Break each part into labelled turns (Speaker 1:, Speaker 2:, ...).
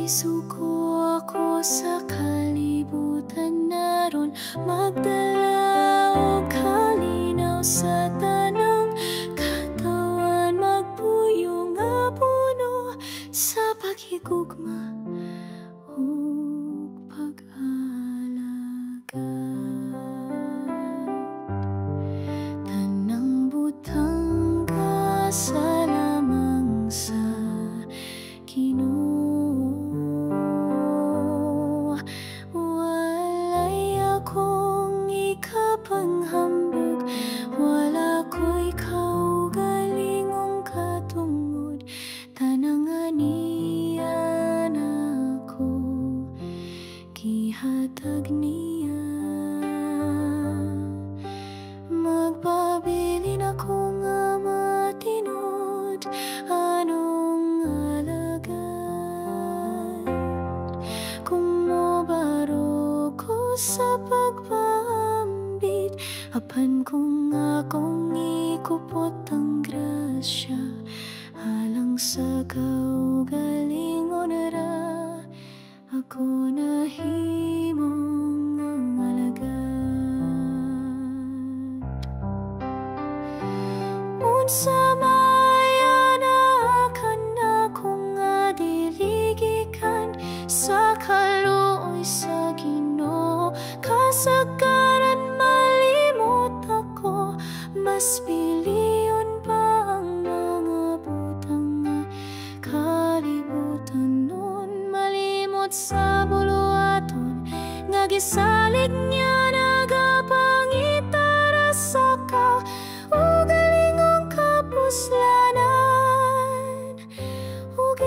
Speaker 1: suko ako sa kalibutan naron, magdala og kalinaw sa tanang katawan, magpuyo nga puno sa paghigugma ug pag-alagad. Tanang butang kasalamang sa Ginoo, walay akong ikapanghambog, wala ko'y kaugalingong katungod, tanang aniyan ako gihatag niya. Magpabilin ako nga matinod anong alagad, kung mobaro ko sa pagpambit, apan kung akong ikupot ang grasya, alang sa kaugalingon ra ako nahimong ang alagad. Unsa mayanakan akong adiligikan sa kaluoy sa Ginoo, kasagaran malimot ako, mas piliyon pa ang mga butang nga kalibutan nun, malimot sa buluaton nga gisalig niya nagapangitara sa kaugalingong kapuslanan, ug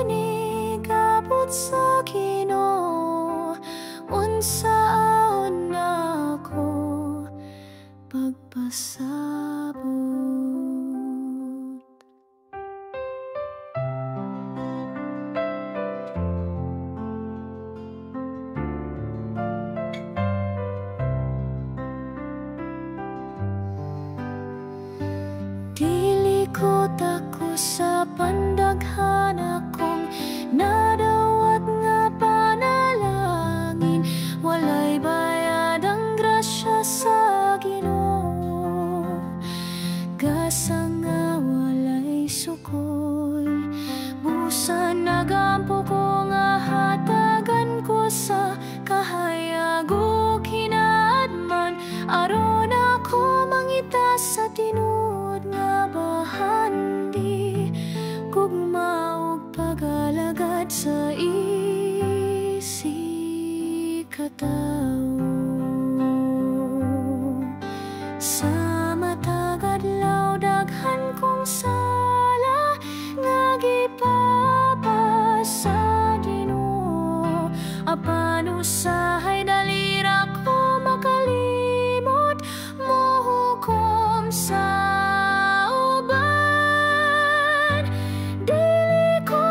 Speaker 1: inigabot sa Ginoo, unsaon ako pagpasabot. Dili ko tako sa pandaghan akong nadawat nga panalangin, walay bayad ang grasya sa Ginoo, gasa nga walay sukol, busan nagampo ko nga hatagan ko sa kahayag ug hinaadman, aron ako mangita sa tinuod nga bahandi, gugma ug pag-alagad sa isikatawo. Sa matag adlaw daghan kong sala nga gipapa sa Ginoo, apan usahay dali ra ko makalimot, mohukom sa uban. Dili ko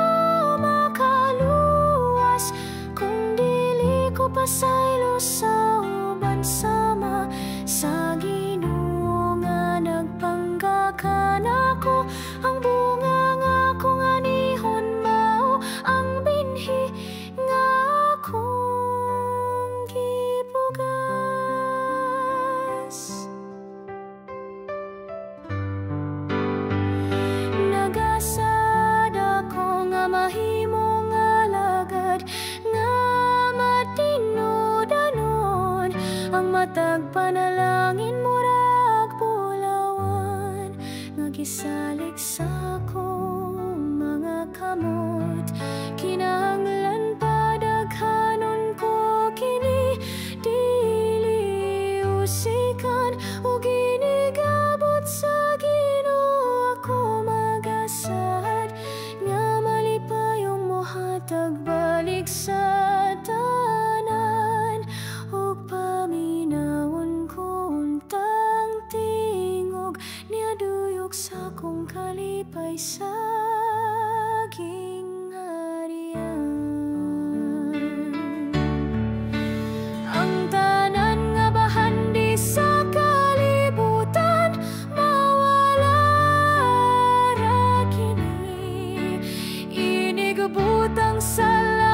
Speaker 1: makaluwas kung dili ko pasaylo sa uban, sama sa Ginoo nga nagpanggakan ako, ang bunga nga akong anihon mao ang binhi nga akong gibugas. Nagasad ako nga mahimong alagad, nga matinudanon ang matag panalangin murag bulawan, nga gisalig sa akong mga kamot, kinahanglan padaghanon ko kini, dili usikan ug inigabot sa Ginoo ako magasad, nga malipayong mohatag balik sa tanan, ug paminawon ko untang tingog niaduyok sa kong kalipay sa gingharian. Ang tanan nga bahandi sa kalibutan mawala ra kini, inigabot ang sala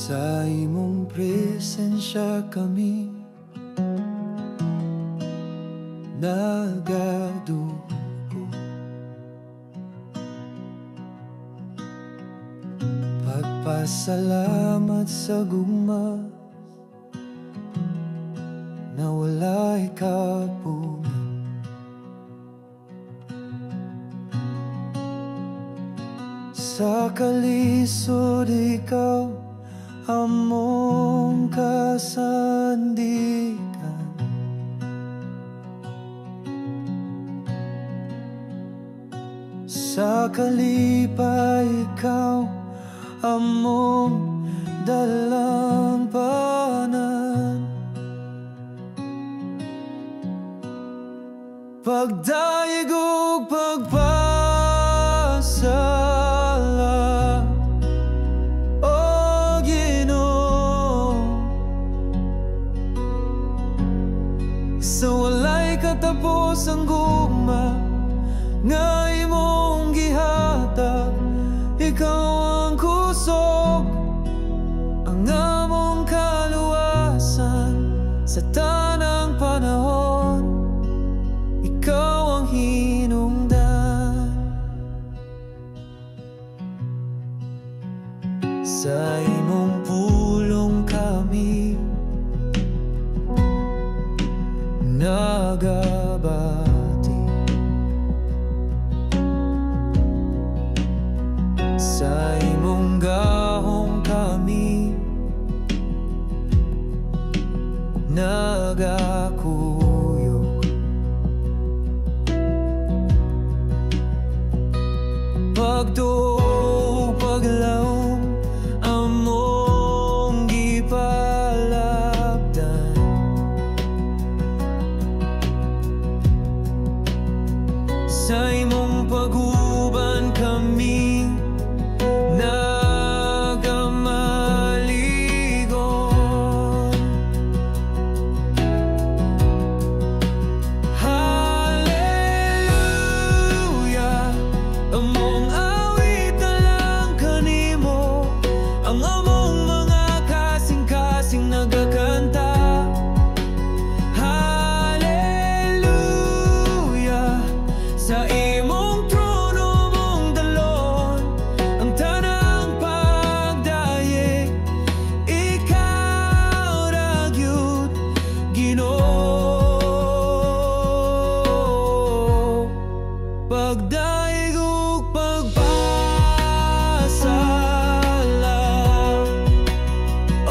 Speaker 2: Sa imong presensya kami nagadugo. Pagpasalamat sa gugma na wala'y kapunan. Sa kalisod ikaw among kasandikan. Sa kalipa ikaw among dalampanan. Pagdaig ug pagpasala, O Ginoo, sa walay katapos ang gugma nga imong gihatag. Ikaw ang kusog, ang among kaluwasan sa tanang panahon. Ikaw ang hinungdan. Sa imong pulong kami nagabati. Sa imong gahong kami nagakuyog. Pagtuo, paglaom, among gipalapdan. Sa imong paguban kami nagamaligon. Hallelujah, among awit na lang kanimo, ang among mga kasing-kasing nagakanta. Hallelujah, sa imong trono mong dalon ang tanang pagdayeg. Ikaw ra gyud Ginoo. Pagdaig ug pagpasala, O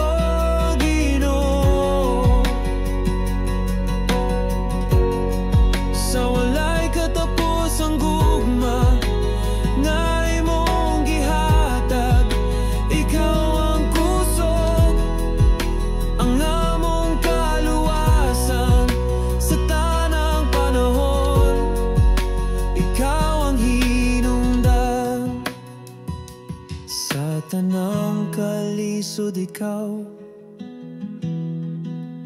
Speaker 2: Ginoo, sa walay katapos ang gugma nga imong gihatag. Ikaw ang kusog, ang among kaluwasan sa tanang panahon. Ikaw ang hinungdan. Sa tanang kalisod ikaw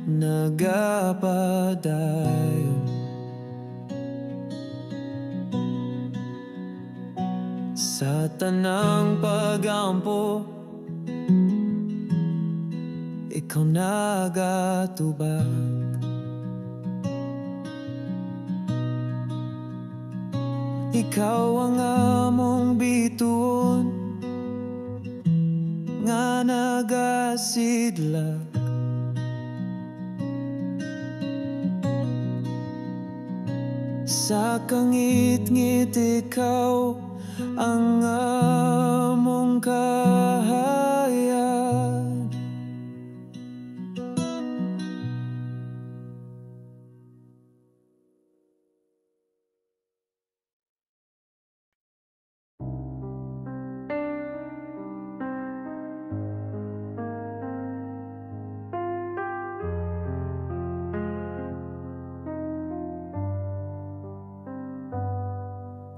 Speaker 2: nagapadayon. Sa tanang pagampo ikaw nagatubag. Ikaw ang among bituon nga nagasidlak. Sa kangit-ngit ikaw ang among kahayan.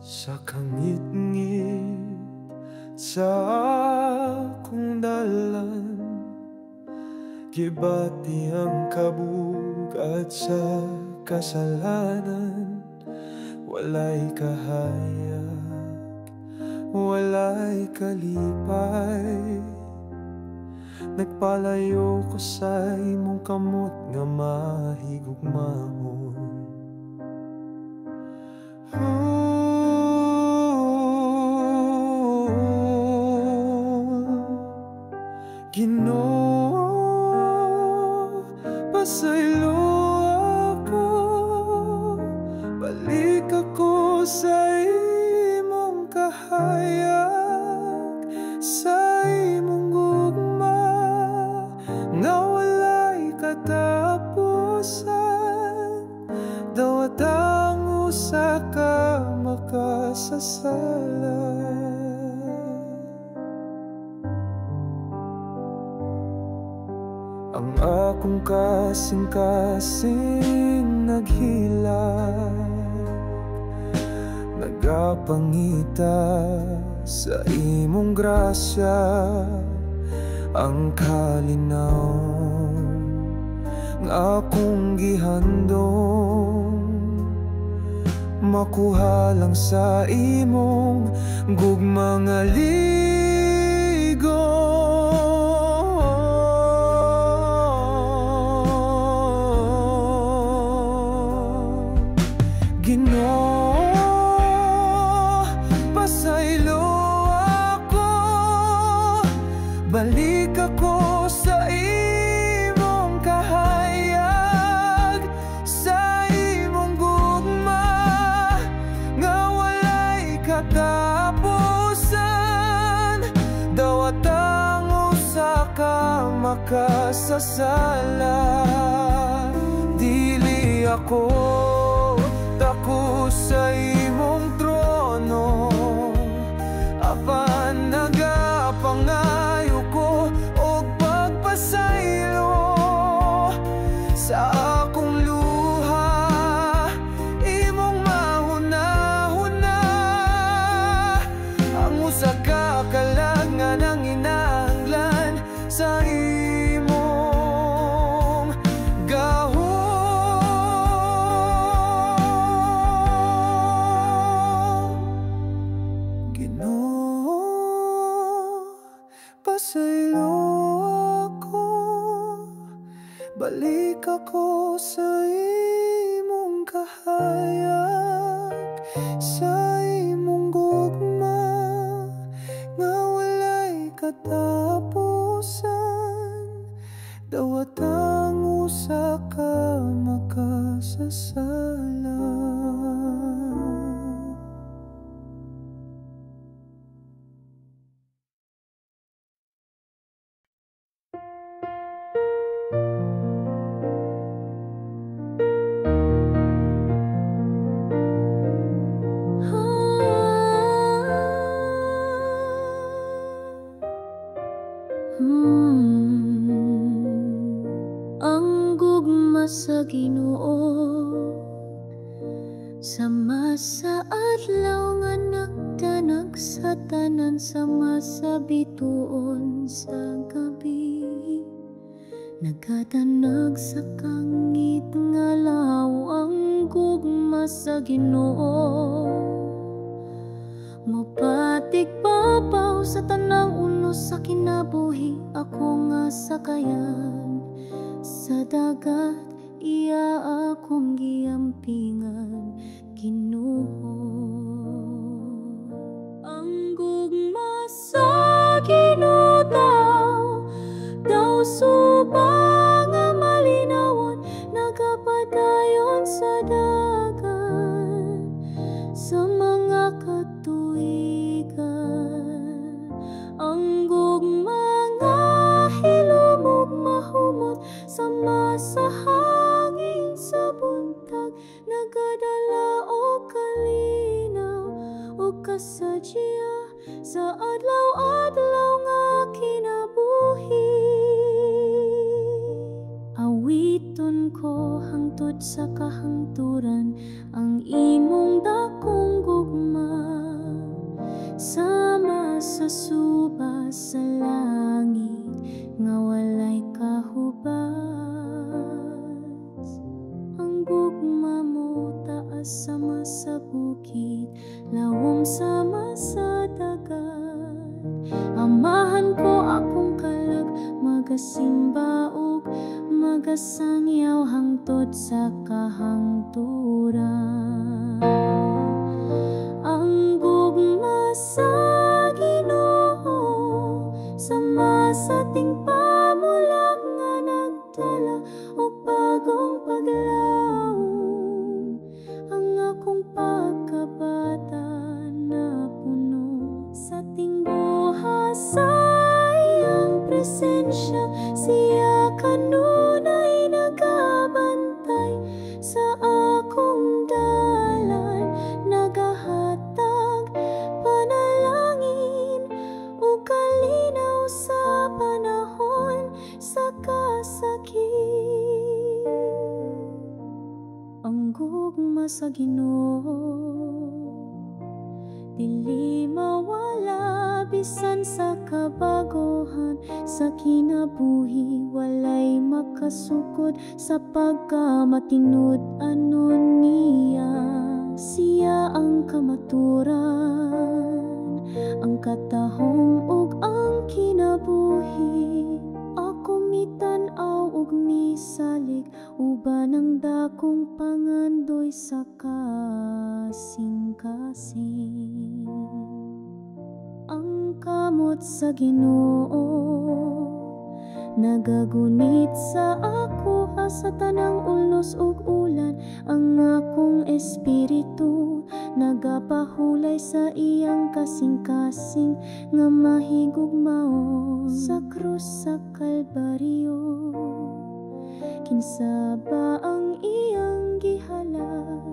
Speaker 2: Sa kangit-ngit sa akong dalan, gibati ang kabugat sa kasalanan. Walay kahayag, walay kalipay, nagpalayo ko sa imong kamot nga mahigugmahon. Ginoo, pasaylo ako, balik ako sa imong kahayag, sa imong gugma nga walay katapusan. Dawat ang usa ka makasasala. Ang akong kasing-kasing naghilag, nagapangita sa imong grasya. Ang kalinaw nga akong gihandong, makuha lang sa imong gugma nga ligo. Ginoo, pasaylo ako, balik ako sa imong kahayag, sa imong gugma nga walay katapusan. Dawat ang usa ka makasasala. Dili ako tako sa imong trono, apan nagapangayo ko og pagpasaylo sa akong luha. Imong mahuna-huna ang usa ka kalangan ang inahanglan sa imong gahom. Pasaylo ako, balik ako sa imong kahayag, sa imong gugma nga walay katapusan. Dawat ang usa ka makasasala.
Speaker 1: Ang gugma sa Ginoo, sama sa adlaw nga nagtanag sa tanan, sama sa bituon sa gabi. Nagatanag sa kangit nga lahaw ang gugma sa Ginoo. Mapatig papaw sa tanang unos sa kinabuhi, ako nga sakayan sa dagat, iya akong giampingan, Ginoo. Ang gugma sa Ginoo daw subang nga malinawon, nagapadayon sa dagat, sa mga katuigan. Ang gugma nga hilumog mahumot, sama sa hangin sa buntag, nagadala o kalinaw o kasadya sa adlaw-adlaw nga kinabuhi. Awiton ko hangtod sa kahangturan ang imong dakong gugma, sama sa suba sa langit nga walay kahubas. Ang gugma mo taas sama sa bukid, lawom sama sa dagat. Amahan ko akong kalag, magkasimbaog, magasangyaw hangtod sa kahangturan. Ang gugma sa Ginoo, sama sa ting pamulang nga nagdala o bagong paglaom. Ang akong pagkabata na puno sa ting buhas sa iyang presensya, siya kanunay nagabantay sa akong dalan, nagahatag panalangin o kalinaw sa panahon sa kasakit. Ang gugma sa Ginoo, dili mawala bisan sa kabaguhan, sa kinabuhi walay makasukod sa pagkamatinud anon niya. Siya ang kamaturan, ang katahom ug ang kinabuhi. Ako mitanaw ug misalig, uban ang dakong pangandoy sa kasing-kasing. Ang kamot sa Ginoo nagagunit sa ako, sa tanang ulnos ug ulan. Ang akong espiritu nagapahulay sa iyang kasing-kasing nga mahigugmao sa krus sa Kalbaryo. Kinsa ba ang iyang gihalad?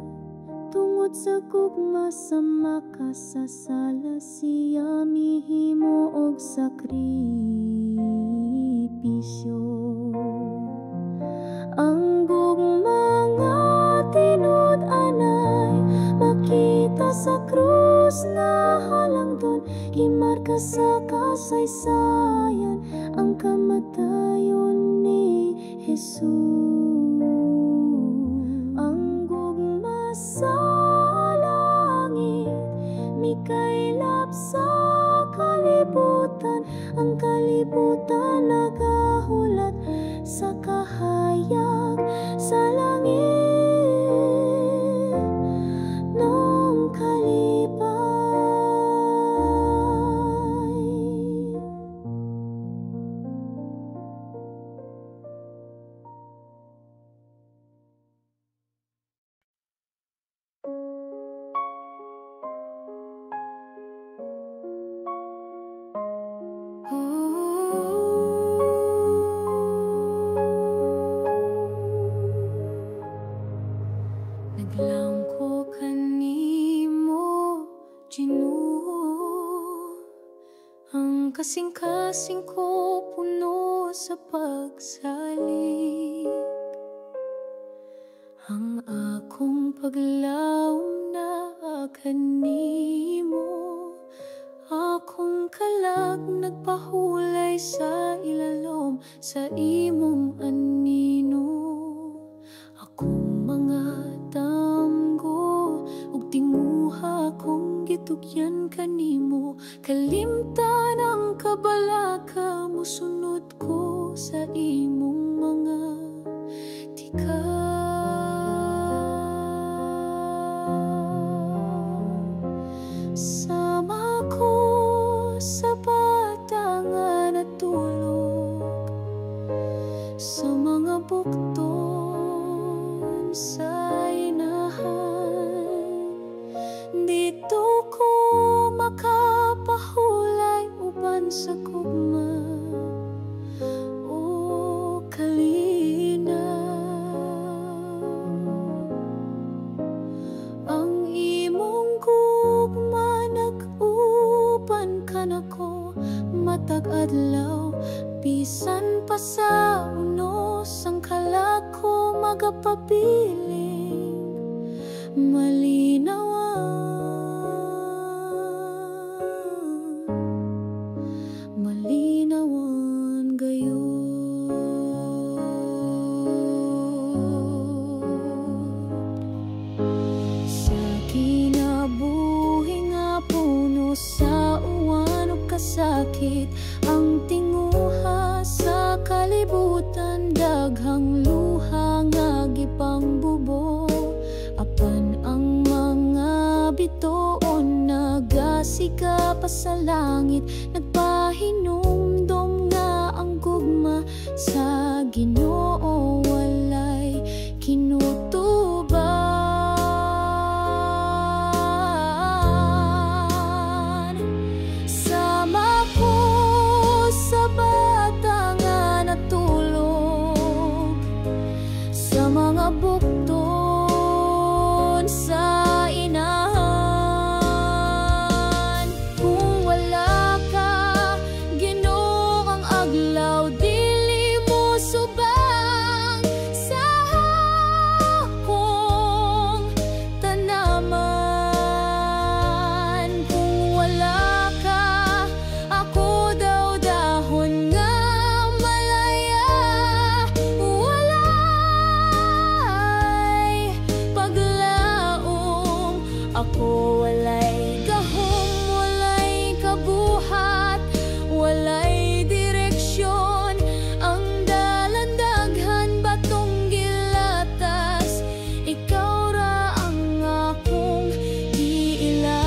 Speaker 1: Tungod sa gugma sa makasasala, siya mihimo og sakripisyo. Ang gugma nga tinud-anay makita sa krus nga halangdon, gimarka sa kasaysayan ang kamatayon ni Jesus. Ang gugma sa langit mikaylap sa kalibutan, ang kalibutan nagahulat sa kahayag sa langit nung kalipay. Naglangko kanimo, Ginoo, ang kasing-kasing ko puno sa pagsalik. Ang akong paglaom na kanimo, akong kalag nagpahulay sa ilalom sa imong anino. Akong mga damgo ug tinguha kong gitugyan kanimo, kalimtan ang kabalaka mo, sunod ko sa imong mga tikas. Sama ko sa bata nga natulog sa mga bukton sa inahan. Dito ko makapahulay uban sa gugma o kalinaw. Ang imong gugma nag-uban ka nako matag adlaw, bisan pa sa unos ang kalako magapabiling malinawan gayon. Sa kinabuhi nga puno sa uwan o kasakit, ang tinguha sa ka pa sa langit, nagpahinumdum nga ang gugma sa Ginoo, walay kinutuban. Sama ko sa bata nga natulog sa mga bukton sa inahan. Kung wala ka, Ginoo, ang aglaw dili mo subang sa akong tanaman. Kung wala ka, ako daw dahon nga malaya, walay paglaom. Ako walay gahom, walay kabuhat, walay direksyon. Ang dalandaghan batong gilatas, ikaw ra ang akong giila.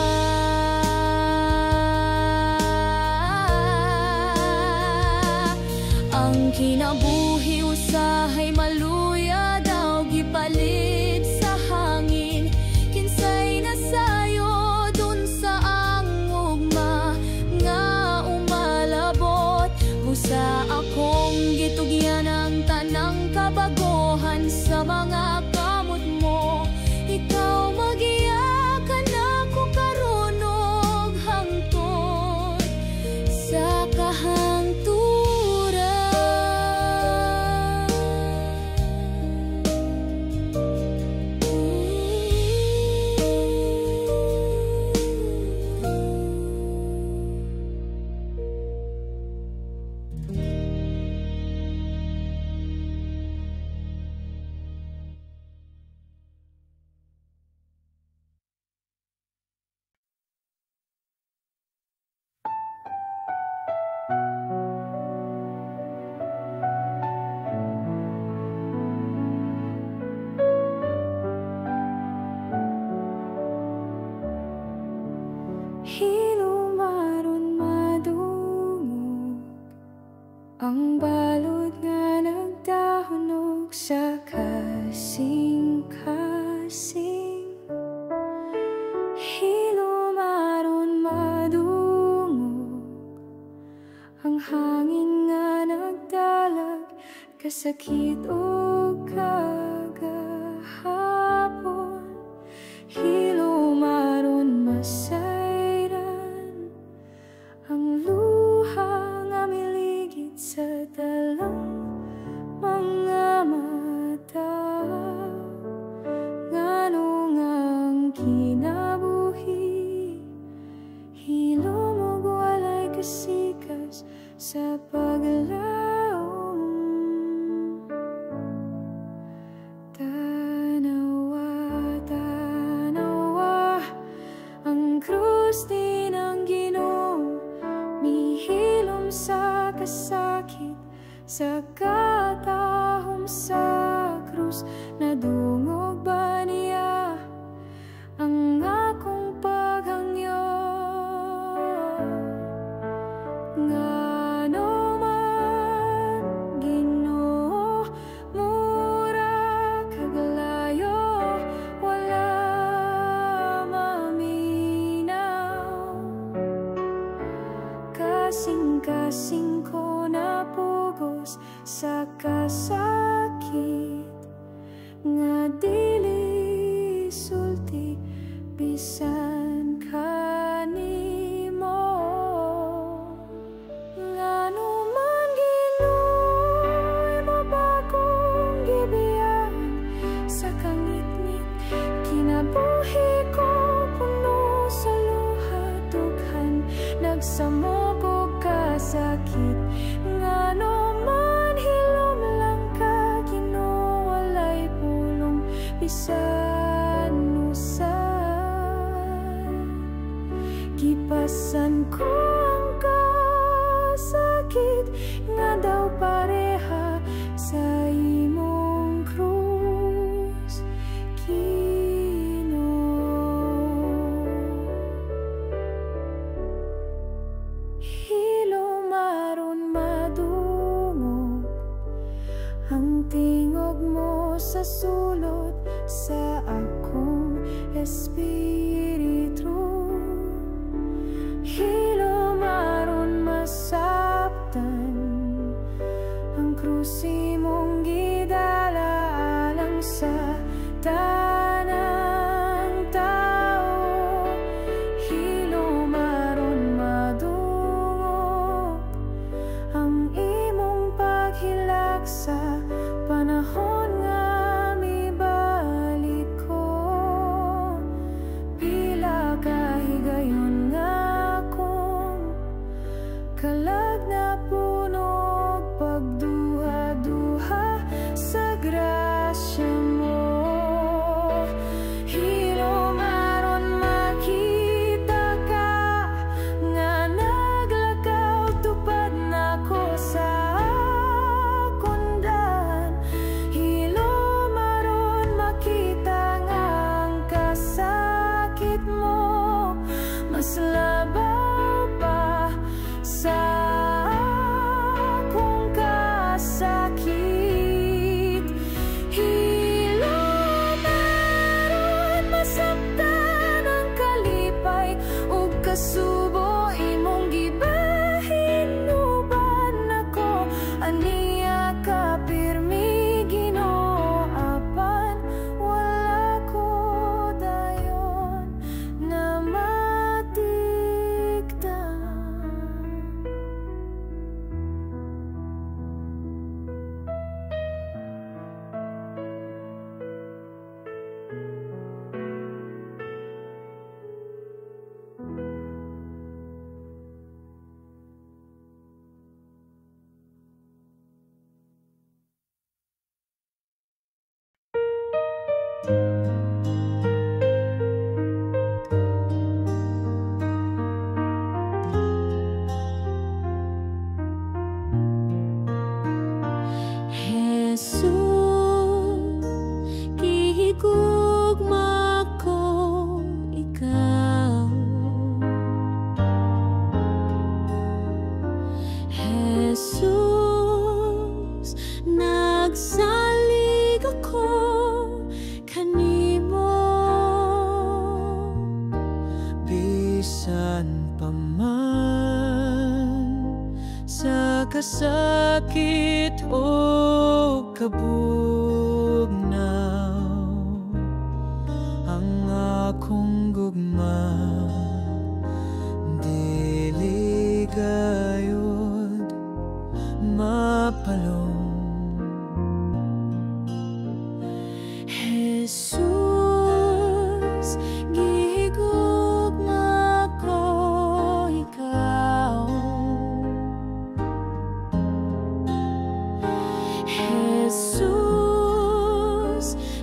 Speaker 1: Ang kinabuhi usahay maluya daw gipalit sa hangin. Kinsay nasayo dun sa angugma nga umalabot. Busa akong gitugyan ang tanang kabagohan sa mga kamot mo. Ikaw magiyakan ako karon og hangtod sa kahangturan. Hilumaron madungog ang balod nga nagdahunog sa kasing-kasing. Hilumaron madungog ang hangin nga nagdalag, kasakit o kagahapon. Hilumaron masayran ang luha nga miligid sa dalang mga mata. Nganong ang kinabuhi hilumog walay kasikas sa paglaom. Tanawa, tanawa, ang krus din ang Ginoo, mihilom sa kasakit, sa katahom sa krus. Nadungog ba niya ang akong paghangyo? Ngano man, Ginoo, mura kaglayo, wala maminaw. Kasing-kasing ko napugos sa kasakit nga dili sulti bisan kanimo. Ngano man, Ginoo, imo ba kong gibiyan sa kangit-ngit? Kinabuhi ko puno sa luha, dughan nagsamo ko kasakit. Ngano man, hilom lang ka, Ginoo, walay pulong bisan usan. Gipasan ko ang kasakit nga daw pareha sa imong krus, Ginoo.
Speaker 2: Sakit o kabugnaw ang akong gugma, dili gayud mapalong. Jesus, gihigugma ko ikaw. Jesus,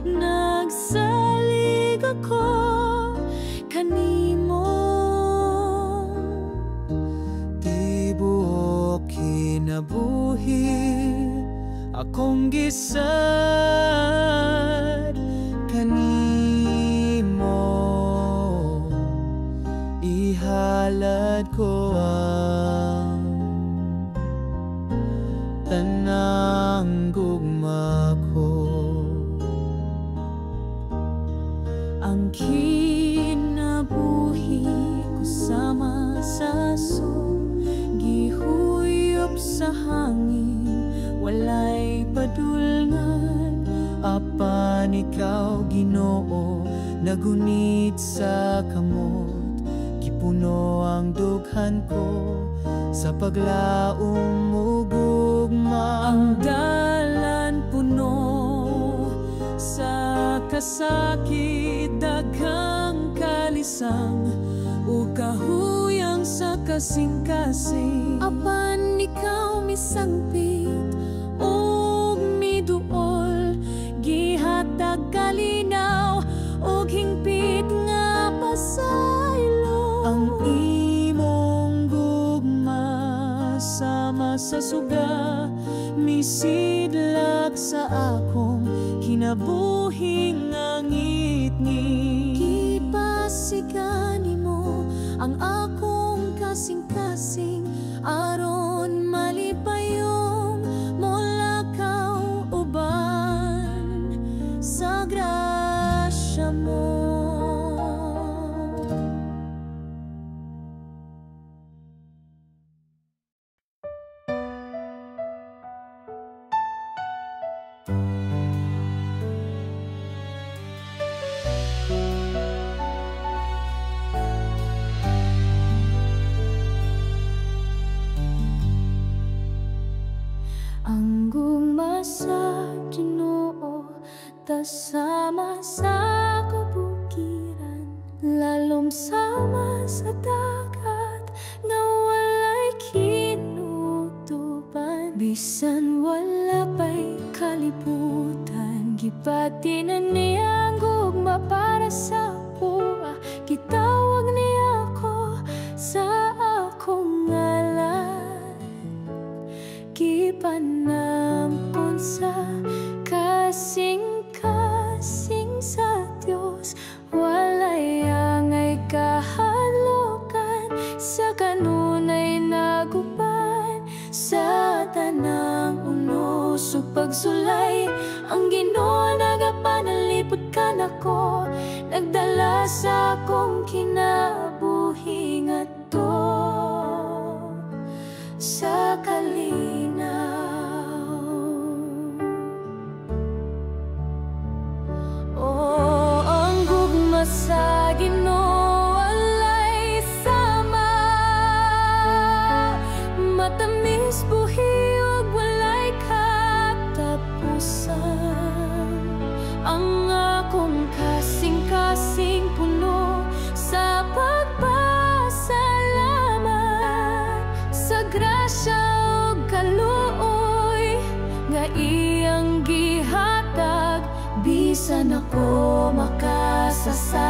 Speaker 2: nagsalig ako kanimo. Di buok kinabuhi akong gisad kanimo. Ihalad ko ang tanang gugma ko. Ang kinabuhi ko sama sa gihuyop sa hangin, walay padulngan. Apan ikaw, Ginoo, nagunit sa kamot, gipuno ang dughan ko sa paglaom mo gugma. Ang dalan puno sa kasakit, daghang kalisang o kahuyang sa kasing-kasing. Apan ikaw misangpit o miduol, gihatag kalinaw o hingpit nga pasaylo. Ang imong gugma sama sa suga, misidlak sa akong kinabuhing ngit-ngit. Gipasigan nimo ang akong kasing-kasing, aron malipayong molakaw uban sa grasya mo. Ang gugma sa Ginoo, tasama sa kabukiran, lalom sama sa dagat na walay kinutuban. Bisan wala pa'y kalibutan, gipatinan niya ang gugma para sa buwa. Gitawag niya ako sa akong ngalan, gipanampun sa kasing-kasing sa Dios. Walay angay kahadlokan, sa kanunay naguban sa tanang unos ug pagsulay. Ang Ginoo nagapanalipod ka nako, nagdala sa akong kinabuhi ngadto sa kalinaw. Oh, ang gugma sa Ginoo walay sama, matamis buhi ug walay katapusan. Ang akong kasing-kasing puno sa pagpasalamat sa grasya ug kaluoy nga iyang gihatag.
Speaker 1: bisan ako makasasala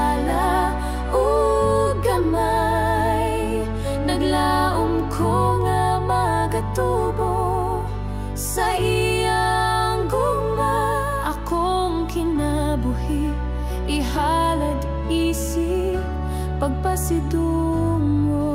Speaker 1: o gamay, naglaom ko nga magatubo sa iyang gugma. Akong kinabuhi ihalad isip pagpasidungo.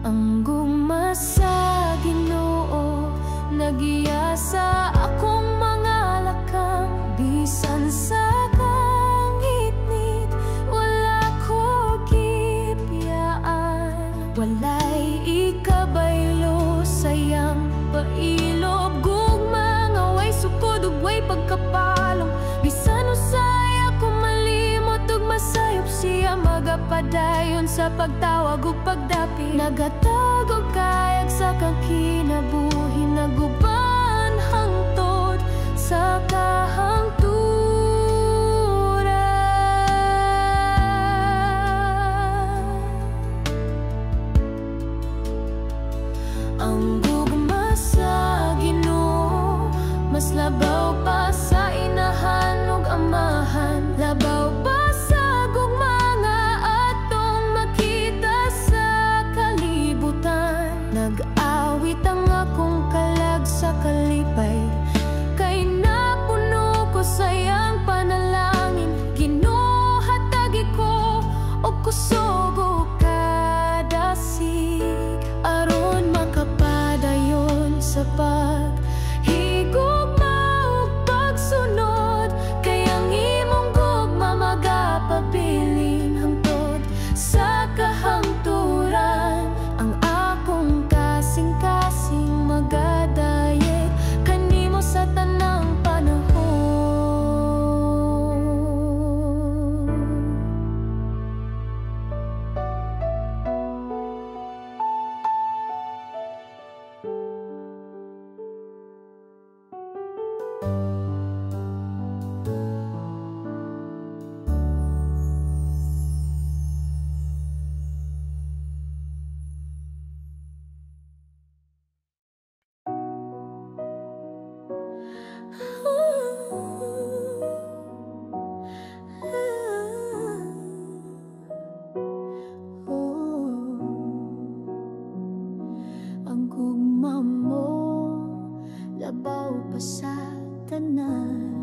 Speaker 1: Ang gugma sa Ginoo nagiya sa akong mga lakang, bisan sa kangitnit wala ko gipyaan. Walay ikabaylo sayang pailob, gugma nga way sukod ug way pagkapalong. Bisan usay ako malimot ug masayop siya, magapadayon sa pagtawag ug pagdapi. Nagatag og kayag sa kang kinabuhi, naguban hangtod sa kahangturan. Ang gugma sa Ginoo mas labaw pa sa inahan ug amahan, labaw pa sa gugma nga atong makita sa kalibutan. Nag-awit ang akong kalag sa kalipay, kay napuno ko sayang panalangin. Ginoo hatagi ko og kusog ug kadasig, aron makapadayon sa paghigugma ug pagsunod. Kay ang imong gugma magapabilin hangtod sa kahangturan. Ang akong kasing-kasing magadayeg kanimo sa tanang panahon. Ang gugma mo labaw pa sa tanan,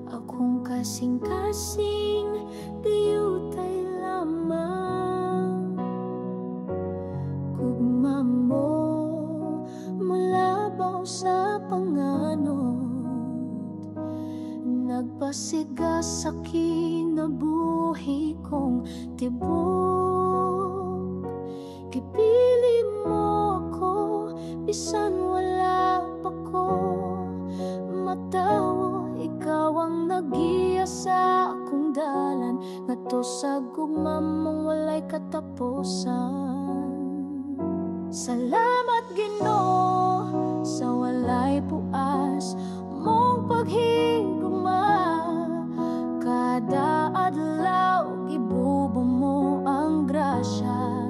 Speaker 1: akong kasing-kasing gayutay lamang. Gugma mo mulabaw sa panganod, nagpasiga sa kinabuhi kong tibok. Gipili mo ako bisan wala pa ko matawo, ikaw ang nagiya sa akong dalan, ngadto sa gugma mong walay katapusan. Salamat Ginoo sa walay puas mong paghigugma, kada adlaw ibubo mo ang grasya.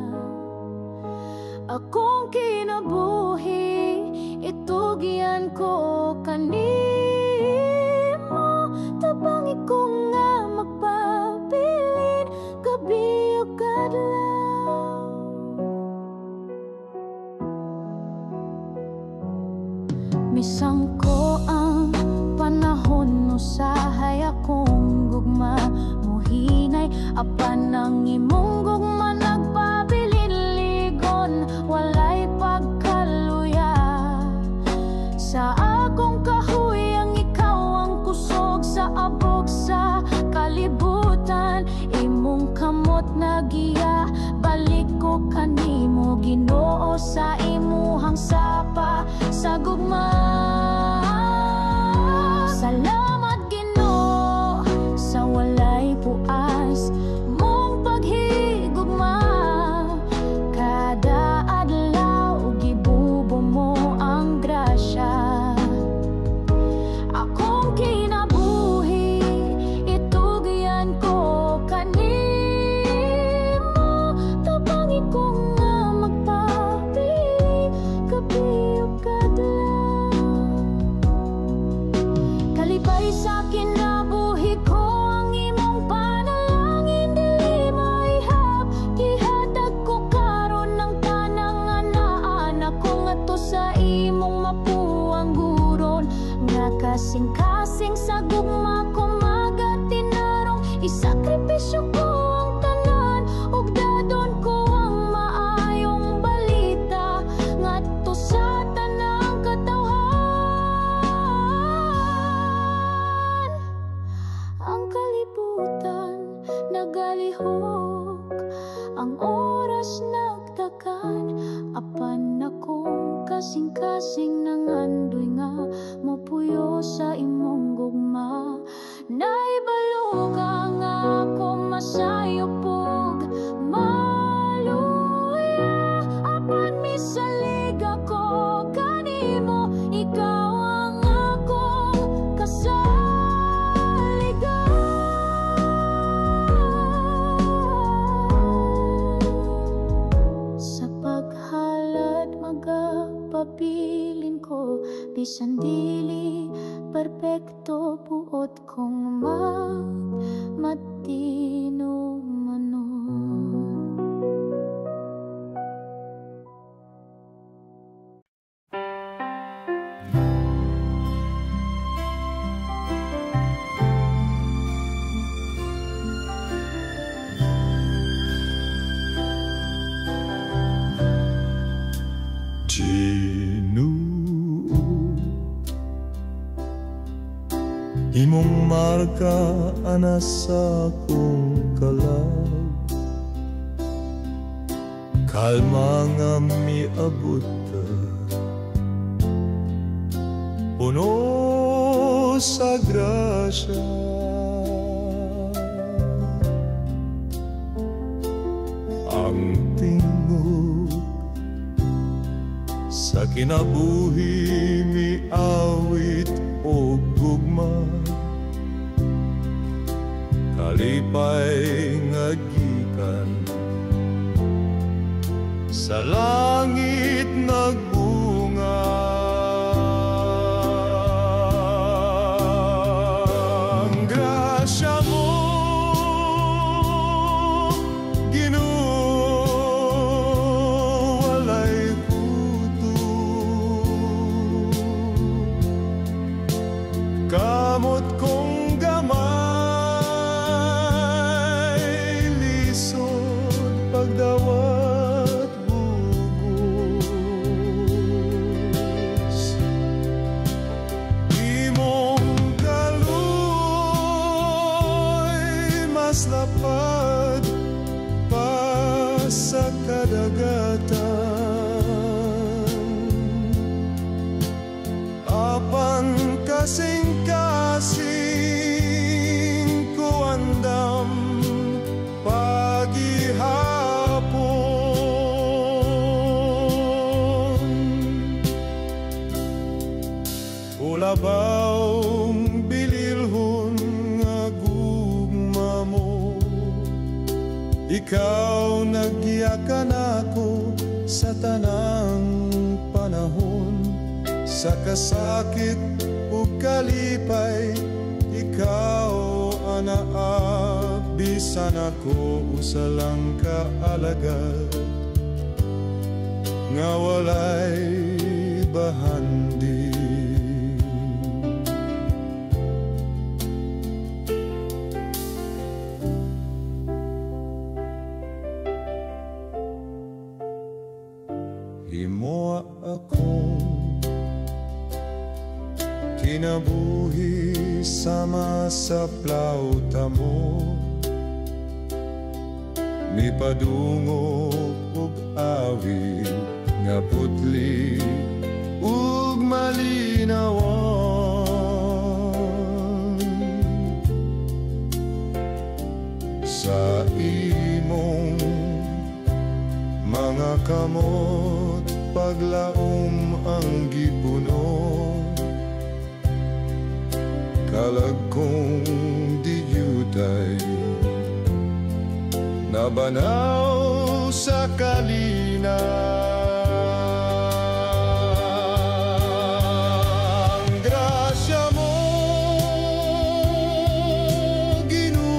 Speaker 1: Akong kinabuhi itugyan ko kanimo, tabangi ko nga magpabilin gabi ug adlaw. Misang ko ang panahon usahay akong gugma muhinay, apan ang imong gugma nagpabilin ligon walay pagkaluya. Sa akong kahuyang ikaw ang kusog sa abog sa kalibutan, imong kamot nagiya balik ko kanimo Ginoo sa imuhang sapa sa gugma. Salamat Ginoo sa walay puas mong paghigugma, kada adlaw gibubo mo ang grasya. Akong kinabuhi itugyan ko kanimo, tabangi ko nga magpabilin gabi ug ang oras nagdakan, apan akong kasing-kasing nangandoy nga mopuyo sa imong gugma. Naibalo ka nga ako masayupog maluya, apan misalig ako kanimo, ikaw ang akong kasaligan. Sa paghalad magapabilin ko, bisan dili perpekto, buot kong matino manon.
Speaker 3: Imong marka ana sa akong kalag, kalma nga miabot ka, puno sa grasya. Ang tingog sa kinabuhi miawit o gugma, kalipay nga gikan sa langit nagbunga. Ang grasya mo, Ginoo, walay puto, kamot kong gamay, lisod pagdawat bugos. Imong kaloy mas lapad pa sa kadagatan, apan kasing-kasing ko andam pagihapon. Ulabawng bililhon nga gugma mo, ikaw nagyakan ako sa tanang panahon. Sa kasakit ug kalipay, ikaw anaab, bisan ako usalang kaalagad nga walay bahandi. Himoa akong kinabuhi sama sa plauta mo, mipadungog ug awit nga putli ug malinawan. Sa imong mga kamot paglaom ang gipuno, kalag kong diyutay nabanaw sa kalina. Ang grasya mo, Ginoo,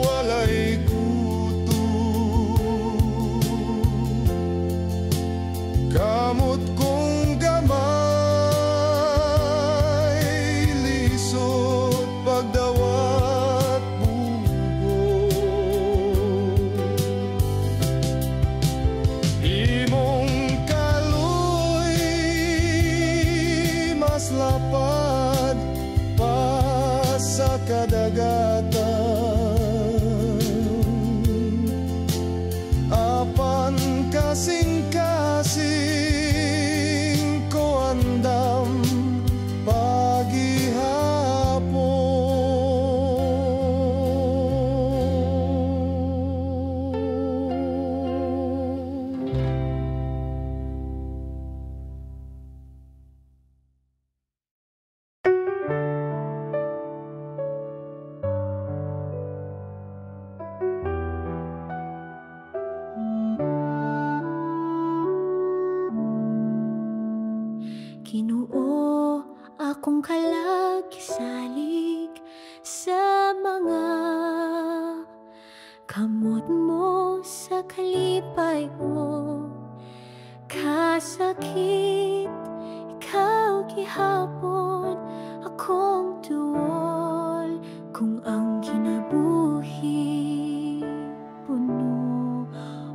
Speaker 3: walay kuto, kamot kong gamay, lisod pagdawat bugos.
Speaker 1: kalagisalig sa mga kamot mo sa kalipay o kasakit. Ikaw gihapon akong tuol kung ang kinabuhi puno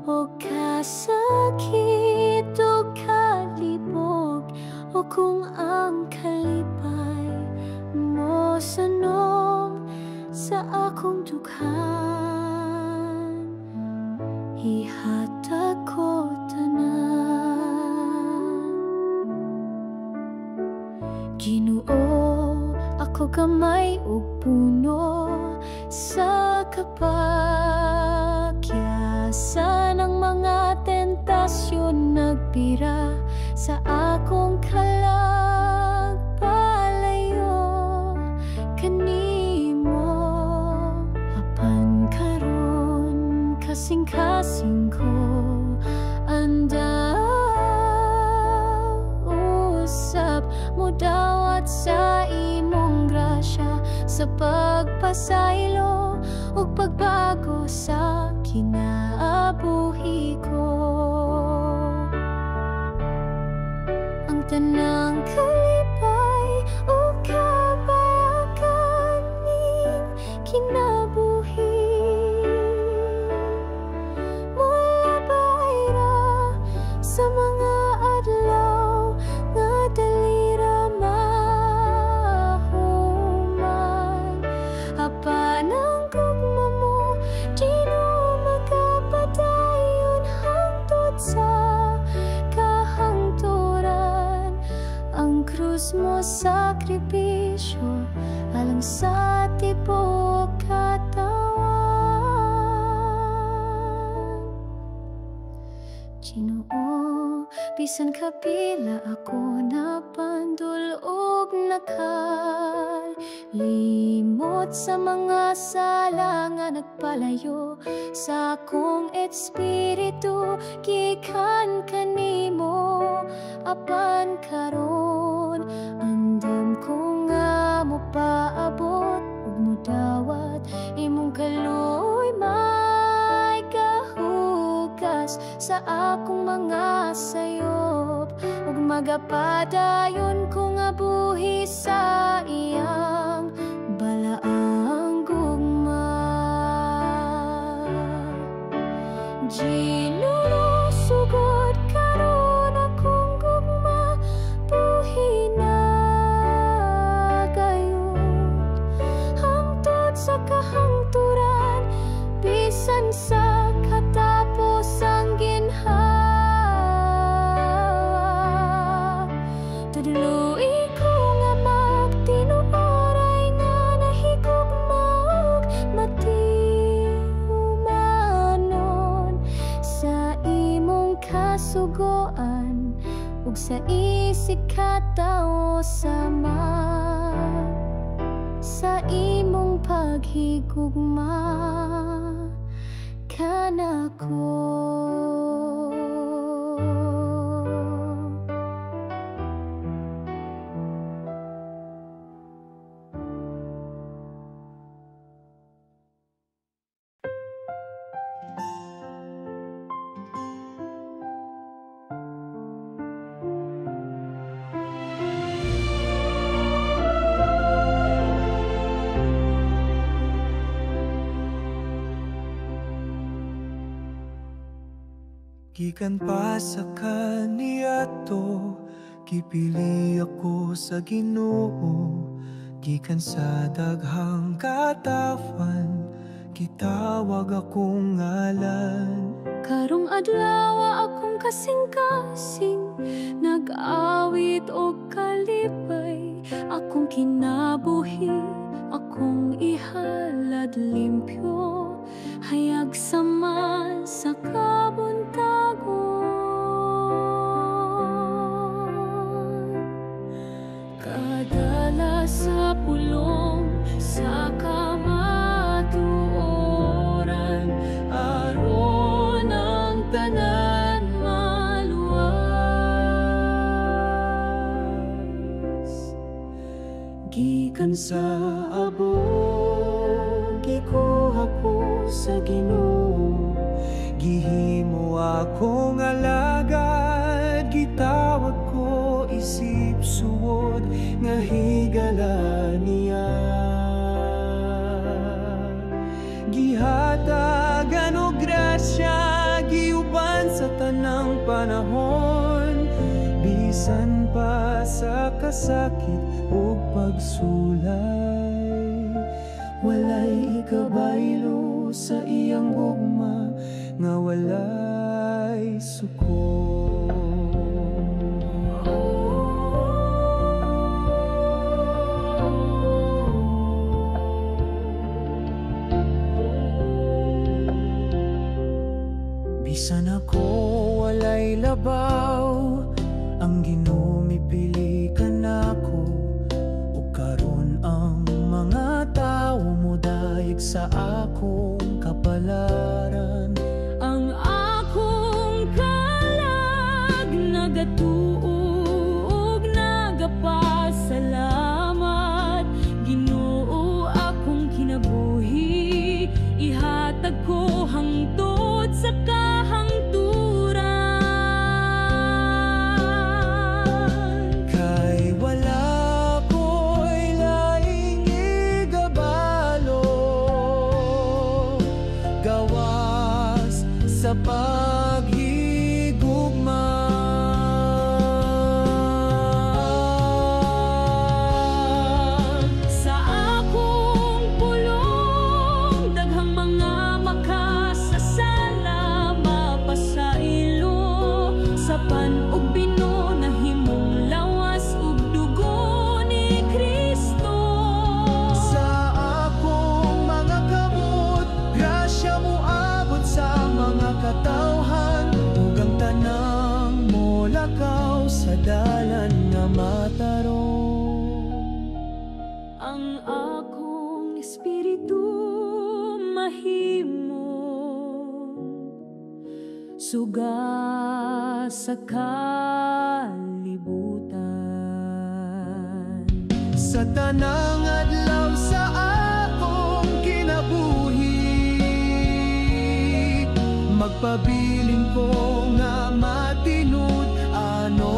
Speaker 1: o kasakit o kalibog, o kung ang kalipay mo sanom sa akong dughan, ihatag ko tanan. Ginoo, ako gamay ug puno sa kapakyasan ng mga tentasyon nagpira sa akong kalagpalayo kanimo. Apan karon kasing-kasing ko anda usab mo dawat sa imong grasya, sa pagpasaylo ug pagbago sa kinaabuhi ko. Ang tanang kalipay o kabayakan ning kinabuhi mula bayra sa mga adlaw nga dalira mahuman. Apan ang gugma mo di no magapadayon hangtod sa kahangturan. Ang krus mo sakripisyo alang sa tibuok katawan. Ginoo, bisan kapila ako napandul ug nakalimot sa mga sala nga nagpalayo sa akong espiritu gikan kanimo. Apan karon andam ko nga mo paabot ug modawat imong kaluoy may kahugas sa akong mga sayop, ug magapadayon ko nga buhi sa iyang balaang gugma. Ginoo, sugod karon akong gugma buhi na gayud hangtod sa kahangturan, bisan sa katapos ang ginhawa. Tudluy ko nga magtinuoray nga nahigugma ug matiumanon sa imong kasugoan ug sa isig katao sama sa imong paghigugma kanako.
Speaker 2: Gikan pa sa kaniadto, gipili ako sa Ginoo. Gikan sa daghang katawan, gitawag akong ngalan.
Speaker 1: Karong adlaw akong kasing-kasing nag-awit og kalipay. Akong kinabuhi, akong ihalad limpyo, hayag sama sa kabuntagon. Kadala sa pulong sa kamatuoran, aron ang tanan maluwas.
Speaker 2: man sa abog, gikuha ko sa Ginoo. Gihimo akong alagad, gitawag ko isip suwod, nga higala niya. Gihatagan o grasya, giuban sa tanang panahon, bisan pa sa kasakit o pagsulay. Walay ikabaylo sa iyang gugma, nga walay suko. Bisan ako walay labaw, ang Ginoo mipili ka nako. Ug karon ang mga tawo mo dayeg sa akong kapalaran.
Speaker 1: Ang akong kalag nagatuog, nagapasalamat. Ginoo akong kinabuhi, ihatag ko hangtod sa kahangturan.
Speaker 2: Kay wala ko'y laing igabalo, gawas sa paghigugma.
Speaker 1: Sa akong pulong, daghang mga makasasala, mapasailo sa pan-ug bino, nahimong lawas ug dugo ni Kristo.
Speaker 2: Sa akong mga kamot, grasya mo abot sa mga katawhan, ug ang tanang mo lakaw sa dalan nga matarong.
Speaker 1: Ang akong espiritu mahimong suga sa kalibutan.
Speaker 2: Sa tanang adlaw sa akong kinabuhi, magpabilin ko nga matinud anon.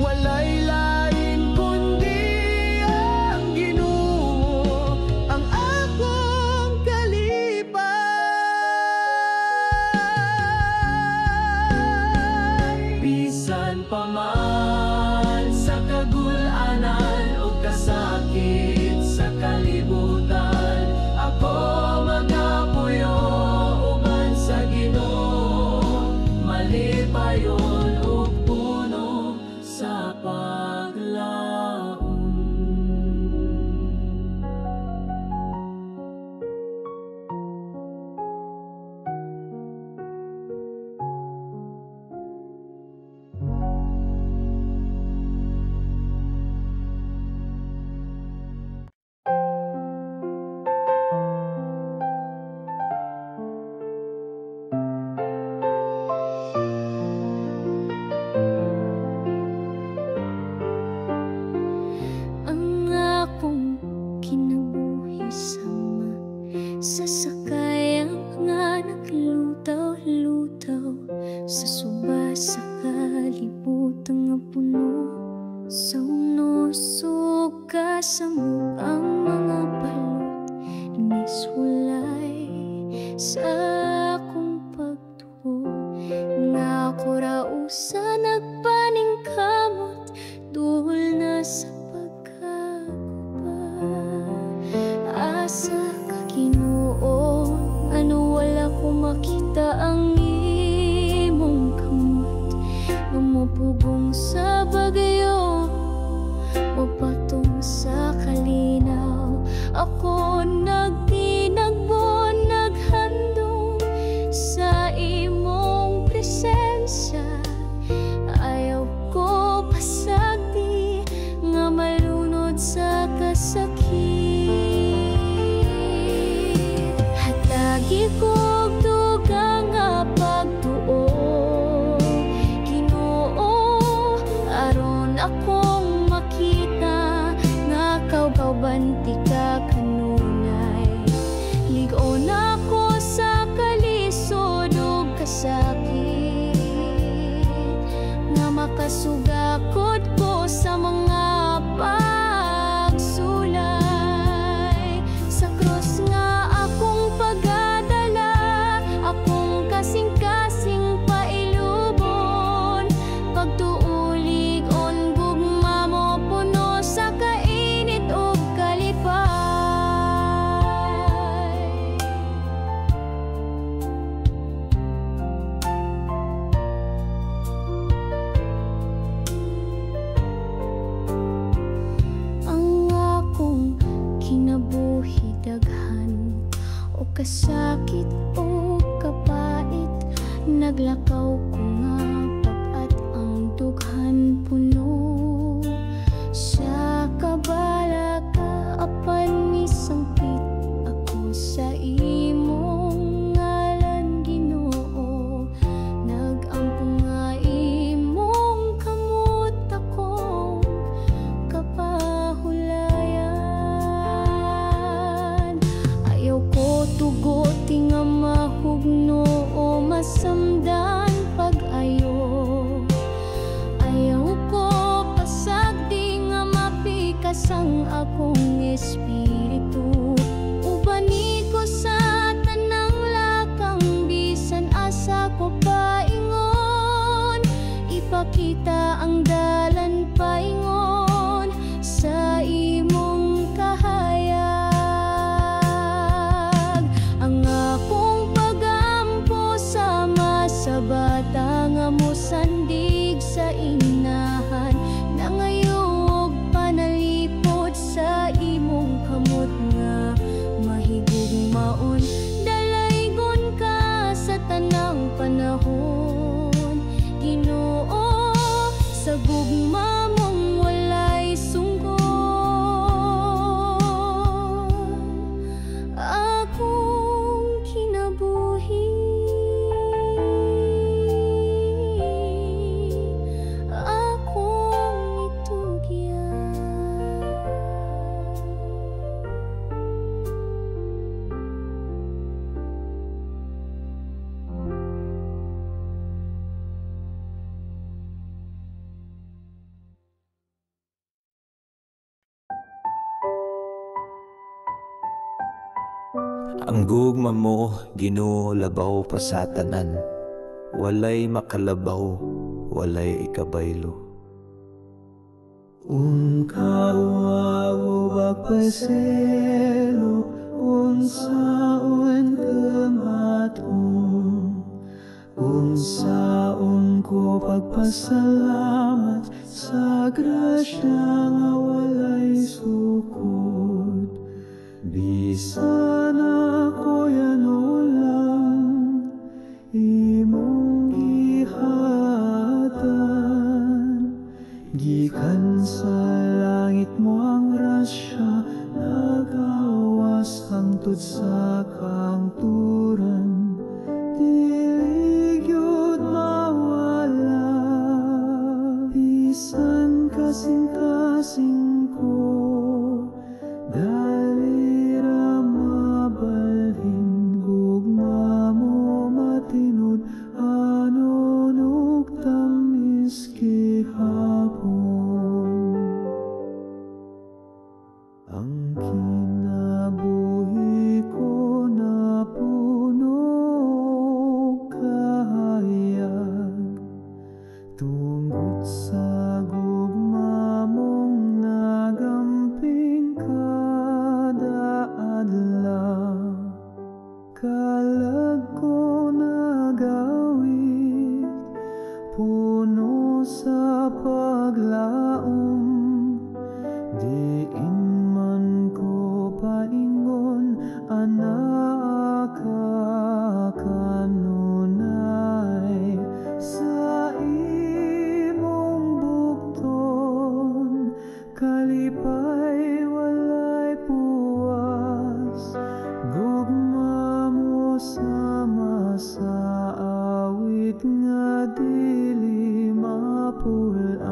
Speaker 2: Walay lain kundi ang Ginoo, ang akong kalipay. Bisan pa man sa kagulanan o kasakit sa kalibutan, ako magapuyo uban sa Ginoo. Malipayon ug puno sa paglaom.
Speaker 1: Ang akong kinabuhi sama sa sakayang nga naglutaw-lutaw, sa suba sa kalibutan nga puno sa unosog kasamot. Ang mga balot niswalay sa akong pagtuo, nga ako rausa nagpaningkamot, duhol na sa pagkaguba. Asa ka Ginoo, ano wala ko makita ang imong kamot, nga mapugong sa bagayo, mapatong sa kalinaw. Ako nagtinagbo, naghandong sa imong presensya. Ayaw ko pasagdi nga malunod sa kasakit. Hatagi ko dugang nga pagtuo, Ginoo, aron akong makita daghan o kasakit o kapait, naglakaw ko nga pag-at ang dughan puno sa kabala ka apan misangpit ako sa imong ngalan Ginoo, nagampo nga imong kamot akong kapahulayan. Ayaw ko tuguti nga mahugno o masamdan pag-ayo, ayaw ko pasagdi nga mapikas ang akong espiritu. Ubani ko sa tanang lakang bisan asa ko paingon, ipakita ang dalan paingon sa imong kahayag. Ang akong pagampo sama sa bata nga mosandig sa inahan, nangayog panalipod sa imong kamot nga mahigugmaon. Dalaygon ka sa tanang panahon Ginoo, sa gugma mong walay sungkon. Akong kinabuhi, akong itugyan.
Speaker 4: Ang gugma mo, Ginoo, labaw pa sa tanan, walay makalabaw, walay ikabaylo.
Speaker 2: Kawaw pagpaselo, unsaon kamaton, unsaon ko pagpasalamat sa grasya nga walay sukod. Bisan ako yan ulang imong gihatan, gikan sa langit mo ang grasya, nagawas hangtod sa kangturan, dili gyud mawala. Bisan kasing-kasing ko, dalira mabalhin, gugma mo matinod, anon ug tamis gihapon. Ang kinabuhi ko na puno kahayag, tungod sa gugma mong nagamping kada adlaw. Kalag ko nagawid, puno sa paglaom, diin man ko paingon, anak ka kanunay. Sa imong bukton, kalipay walay puwas, gugma mo sama sa awit nga dili mapulaan.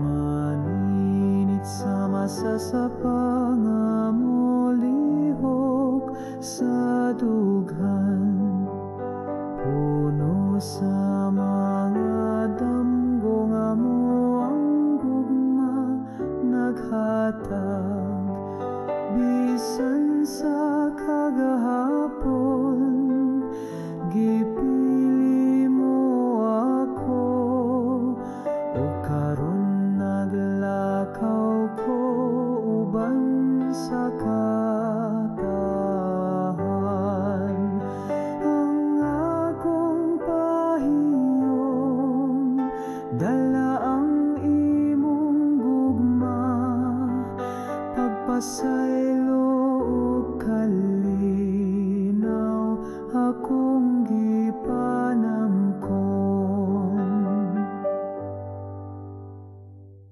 Speaker 2: Maninit sama sa sapa nga molihok sa dughan, puno sa mga damgo nga mo ang gugma naghatag. Bisan sa kagahapon, gipili mo ako, o karon naglakaw ko uban sa katahan. Ang akong pahiyong, dala ang imong gugma, pasaylo ug kalinaw akong gipanamkon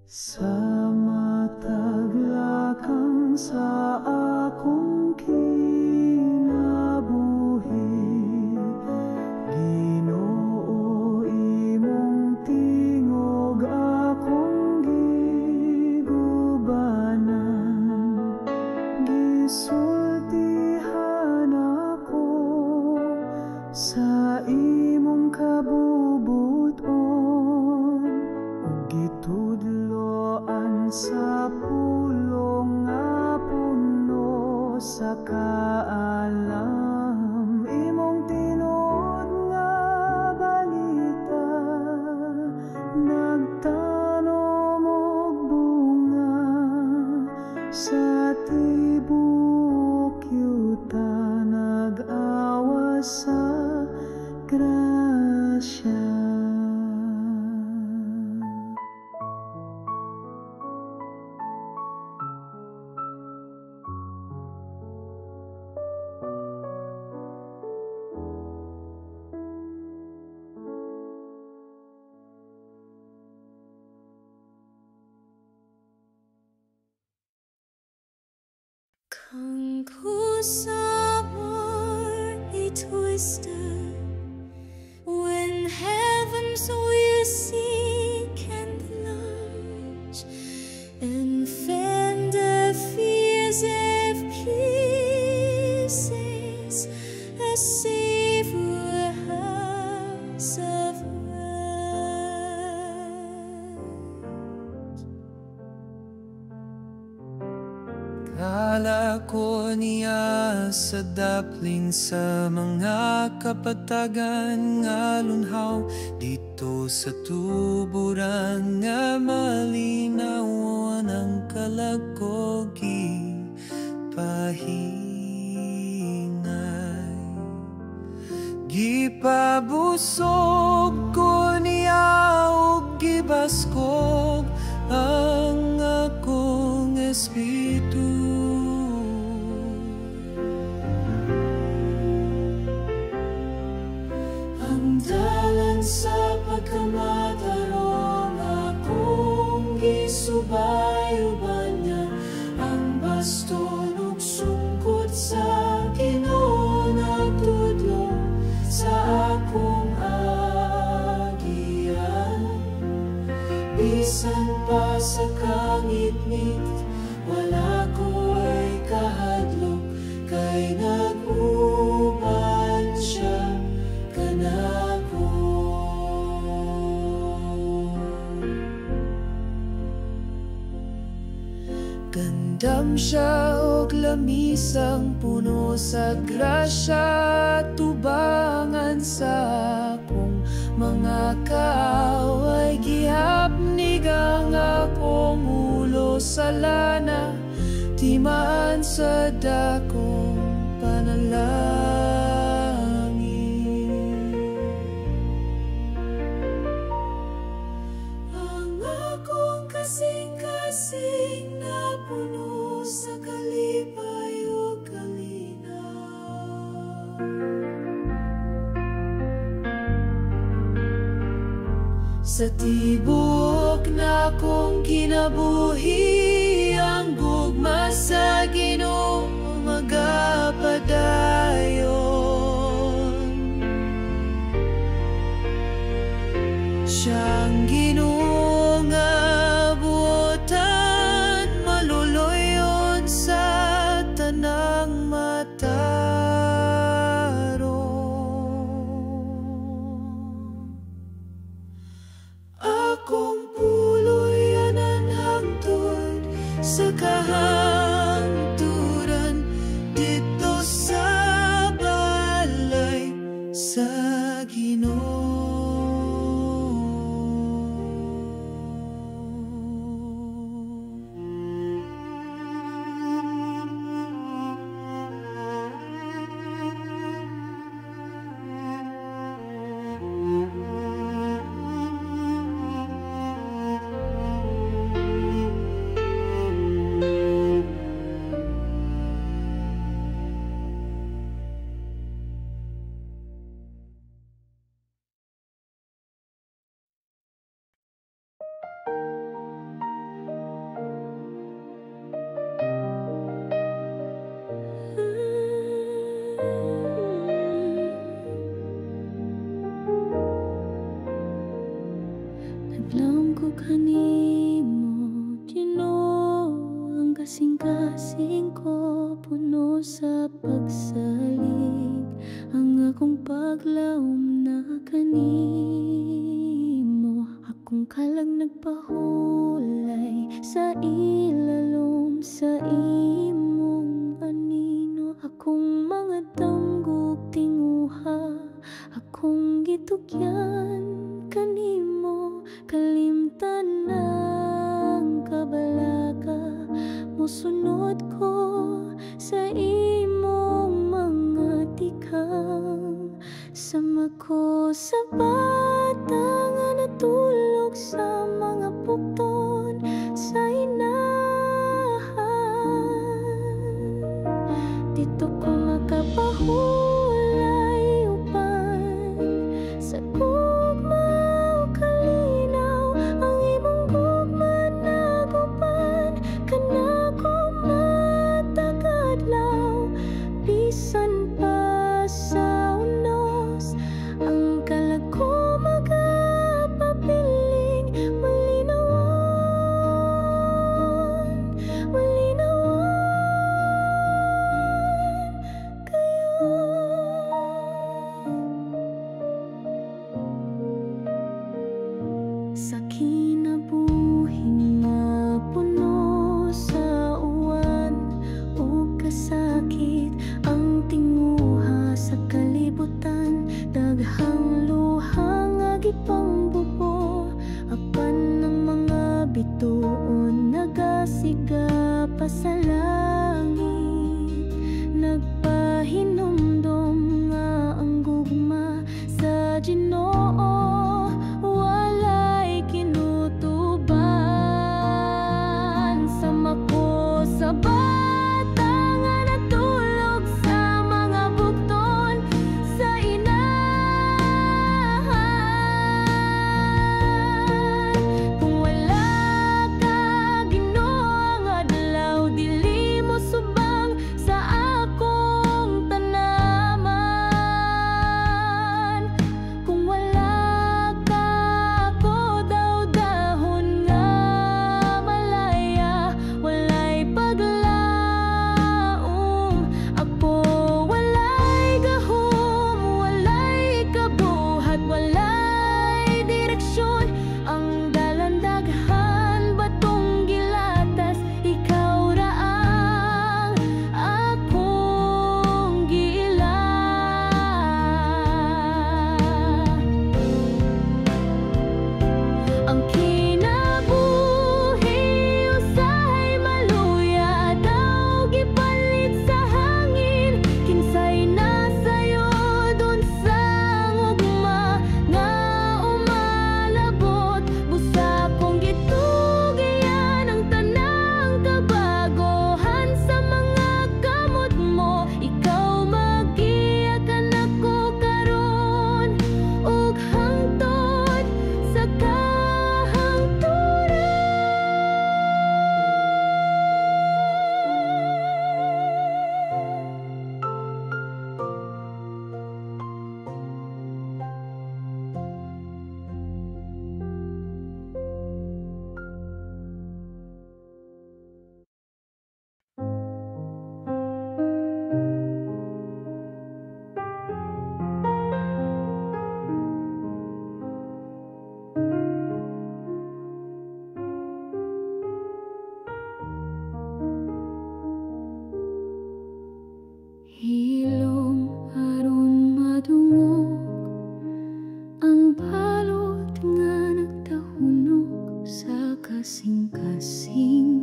Speaker 2: sa mataglakang sa akong kinabuhi. Ginoo, imong tingog akong gigubanan, gisultihan ako sa imong kabubuton, ug gitudloan sa pulong nga puno sa kaalam. Imong tinuod nga balita nagtanom og bunga sa tibuok yuta, nag-awa sa grasya.
Speaker 1: Kung kusa more a twisted, when heavens will seek and launch and fend the fears of pieces, a safer house of rest.
Speaker 2: Kala ko niya sa dapling sa mga kapatagan nga lunhaw, dito sa tuburan nga malinawan ang kalakogi pahingay. Gipabusog ko niya ug gibaskog ang akong espiritu. Ang dalan sa pagkamatarong akong gisubayo-ban niya, ang baston ug sungkot sa Ginoo nagtudlo sa akong agian. Bisan pa sa kangit-ngit, wala ko ay kahadlok, kay nag-uban siya kanako. Gandam siya og lamisang puno sa grasya, tubangan sa akong mga kaaway. Gihapnig ang akong ulo sa lana, timaan sa dakong panalangin. Ang akong kasing-kasing na puno sa kalipay ug kalinaw, sa tibuok na akong kinabuhi, ang gugma sa Ginoo magapadayon. Siyang Ginoo nga buotan, maluluyon sa tanang matarong. Akong puloy-anan hangtod sa kahangturan, dito sa balay sa Ginoo.
Speaker 1: kasing-kasing ko, puno sa pagsalig ang akong paglaom na kanimo. Akong kalang nagpahulay sa ilalom sa imong anino. Akong mga danggog tinguha, akong gitugyan kanimo. Kalimtan ng kabalaka, musunod ko sa imong mga tikang. Sama ko sa bata nga natulog sa mga pukton sa inahan. Dito ko makapahulay upan sa gugma o kalinaw. Ang imong gugma nagupan kanako matag-adlaw. Bisan pa sa unos ang kalag ko magapapiling. Malinawan, malinawan kayo. Sa kinabuhing nga puno sa uwan o kasakit, ang tinguha sa kalibutan, daghang luha nga gipangbubo. Apan ng mga bituon nagasiga pa sa langit, nagpahinumdum nga ang gugma sa Ginoo walay kinutuban. Sama ko sa bata nga natulog sa mga bukton sa inahan. Kung wala ka Ginoo nga adlaw, dili mo subang sa akong tanaman. Kung wala ka ako daw dahon nga malaya, walay paglaom. Ako walay gahom, walay kabuhat, walay direksyon. Ang dalan daghan batong gilatas, ikaw ra ang akong giila. Ang kinabuhi usahay maluya, daw gipalit sa hangin. Kinsay nasayod unsang ugma nga umalabot. Busa kong gitugian ang tanang kabagohan sa mga kamot mo. Ikaw magiyakan ako karon ug hangtod sa kahangturan. Hilom aron madungog ang balot nga nagtahunog sa kasing-kasing.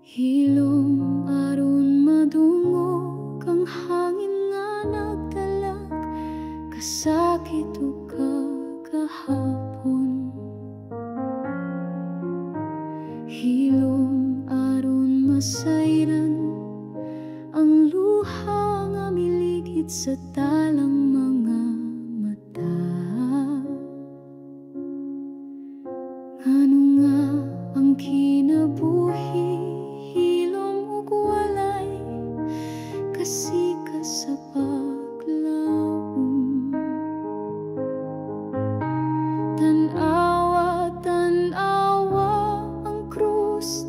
Speaker 1: Hilom aron madungog ang hangin nga nagdalag kasakit ug kagahapon. Hilom aron masayran ang luha nga miligid sa talang mga mata. Ngano nga ang kinabuhi, hilom ug walay kasika sa paglaom. Tan-awa, tan-awa ang krus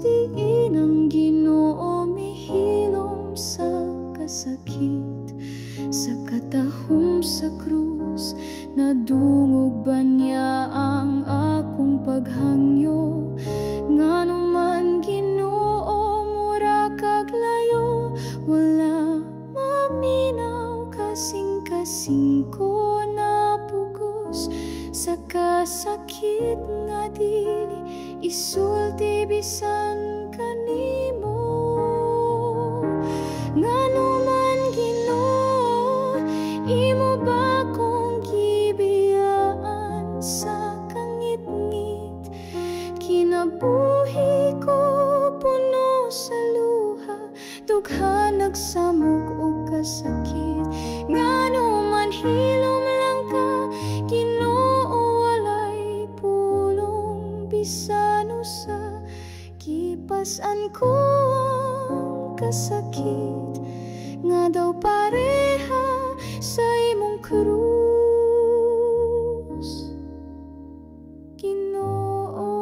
Speaker 1: sakit nga dili isulti bisan kanimo. Ngano man Ginoo, imo ba kong gibiyaan sa kangit-ngit? Kinabuhi ko puno sa luha, dugha nagsamok og kasakit. Ngano man hilom lang ka, Ginoo, walay pulong bisan usa. Kipas-an ko ang kasakit, nga daw pareha sa imong krus, Ginoo.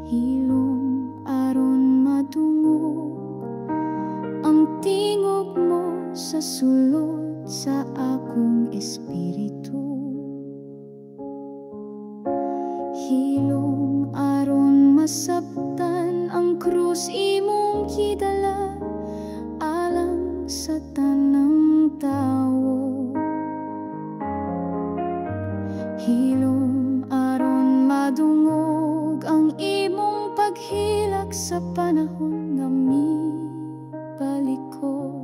Speaker 1: Hilom aron madungog ang tingog mo sa sulod sa akong espiritu. Hilom aron masabtan ang krus imong gidala alang sa tanang tawo. Hilom aron madungog ang imong paghilak sa panahon nga mibalik ko.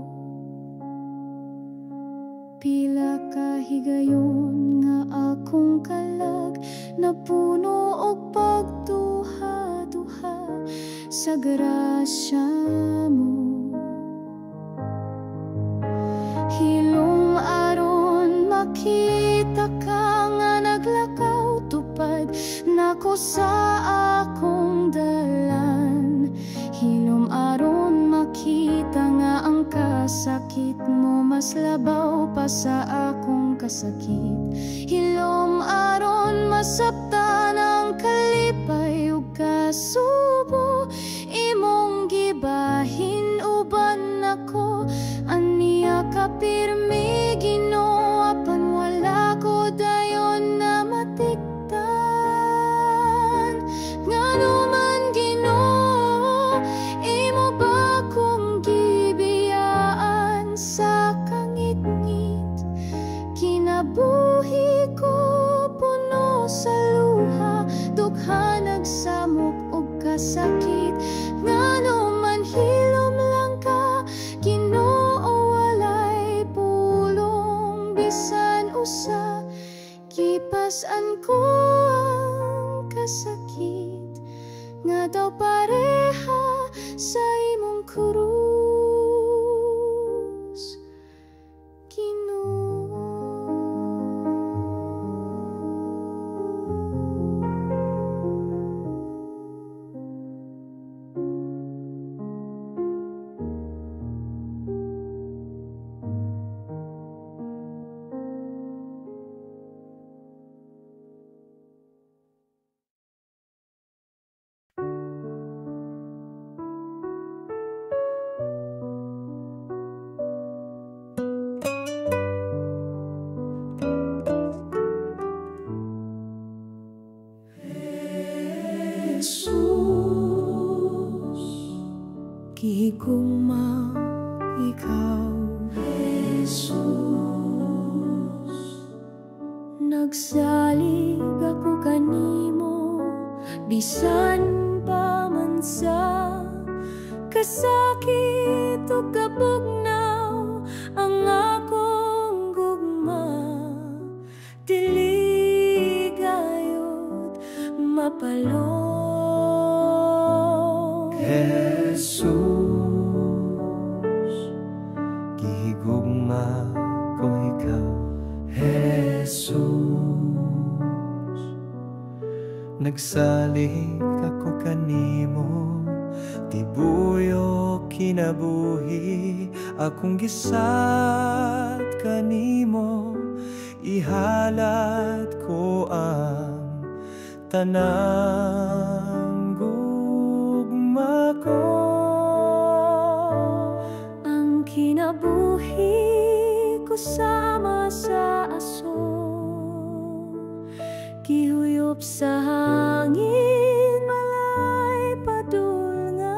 Speaker 1: Pila ka higayon nga akong kalag, napuno og pagduha-duha sa grasya mo. Hilom aron makita ka nga naglakaw tupad nako sa akong dalan. Hilom aron makita nga ang kasakit mo mas labaw pa sa akong kasakit. Hilom aron masabtan ang kalipay ug kasubo imong gibahin uban nako. Aniya ka pirmi Ginoo, apan wala ko dayon na matiktan. Ngano man Ginoo, imo ba kong gibiyaan sa kangit-ngit? Kinabuhi ko puno sa luha, dugha nagsamok og kasakit. Ngano man hilom lang ka Ginoo, walay pulong bisan usa. Kipas-an ko ang kasakit, nga daw pareha sa imong krus, Ginoo. Jesus, gihigugma ikaw. Jesus, nagsalig ako kanimo bisan pa man sa kasakit ug kabugnaw ang akong gugma. Dili gayud mapalong.
Speaker 2: Jesus, gihigugma ko ikaw. Jesus, nagsalig ako kanimo, tibuyo kinabuhi akong gisat kanimo. Ihalat ko ang tanang gugma ko.
Speaker 1: Ang kinabuhi ko sama sa aso, gihuyop sa hangin, malay padulngan.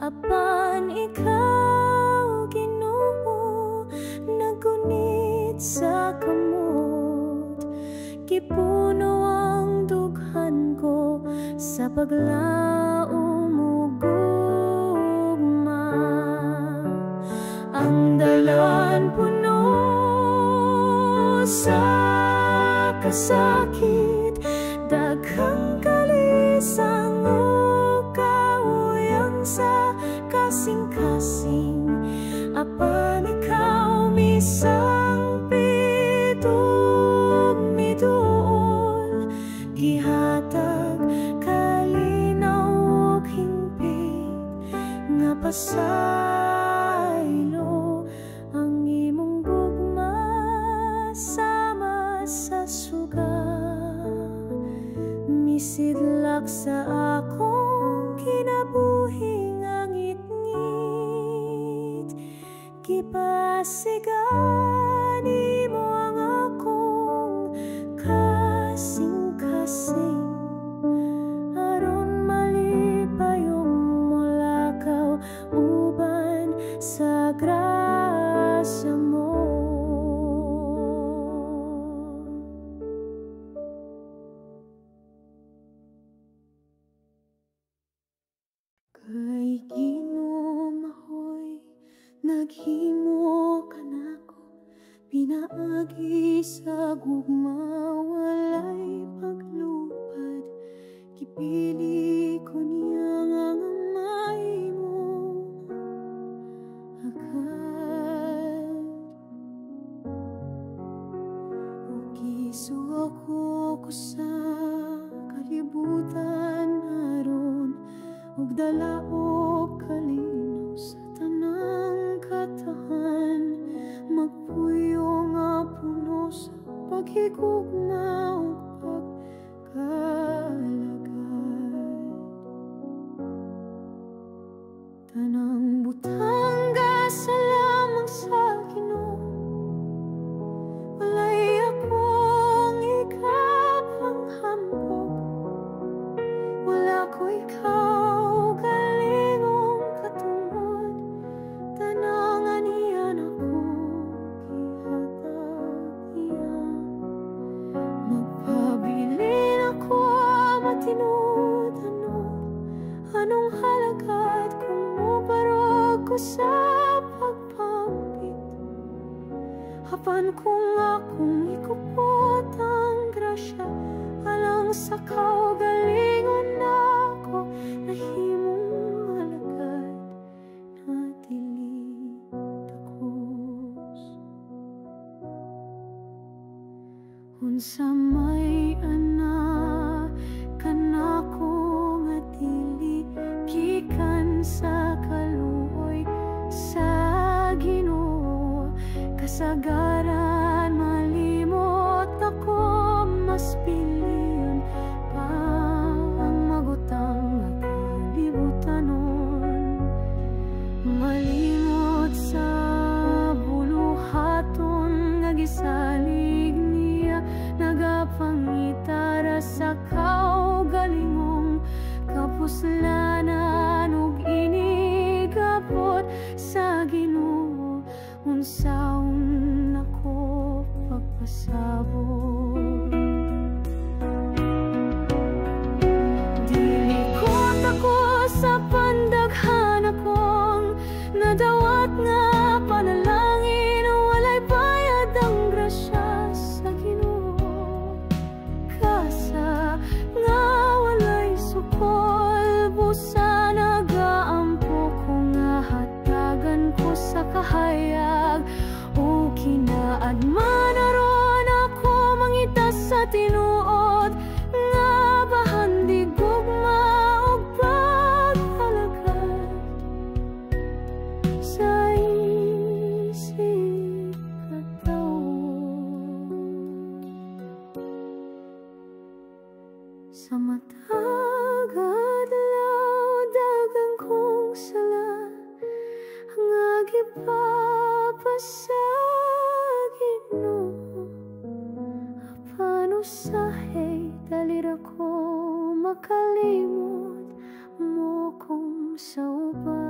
Speaker 1: Apan ikaw gipuno ang dughan ko sa paglaom ug gugma. Ang dalan puno sa kasakit, daghang kalisang ug kauyang sa kasing-kasing. Apan ikaw misang pitong miduol, gihatag kalinaw ug hingpit nga pasaylo ang imong gugma sama sa suga. Misidlak sa akong kinabuhing ang ngit-ngit, gipasigan imo ang akong kasing-kasing. Aron malipayong mulakaw uban sa grasya mo. Kay Ginoo mahoy, naghimo ka nako, pinaagi sa gugma walay paglupad. Gipili ko niya nga amay mo agad, ug gisugo ko sa kalibutan aron ug dala og kalinaw sa tanang katahan. Magpuyo nga puno sa paghigugma ug pagkalagad. Tanang butang gasa lamang sa Ginoo, walay akong ikapanghambog. Wala ko ikaw galingong katungod, tanangan iyan ako gihatag iya. Magpabilin ako matinud-anod, anong halagad kung mubarog ko sa pagpampit. Hapan kung akong ikupot ang grasya, alang sa kaugalingon ako, nahimong alagad na dili takos. Unsa may ana kanako nga dili gikan sa kaluoy sa Ginoo, kasagaran malimot ako, mas piliyon pa ang magutang nga kalibutanon. Malimot sa buluhaton nga gisalig niya, nagapangitara sa kaugalingong kapuslanan ug inigabot sa Ginoo. Unsaon ako pagpasabot, dili ko tako sa pandaghan akong nadawat nga panalangin, walay bayad ang grasya sa Ginoo. Kasa nga walay sukol, busa nagaampo ko nga hatagan ko sa kahayag. O kinaadman aron ako mangita sa tinuod, nga bahandig gugma ug paghalagad sa isip katawo. Sa matag adlaw dagang kong sala, nga gipapasa Ginoo. Apan usahay dalira ko makalimot mo kung sa uban.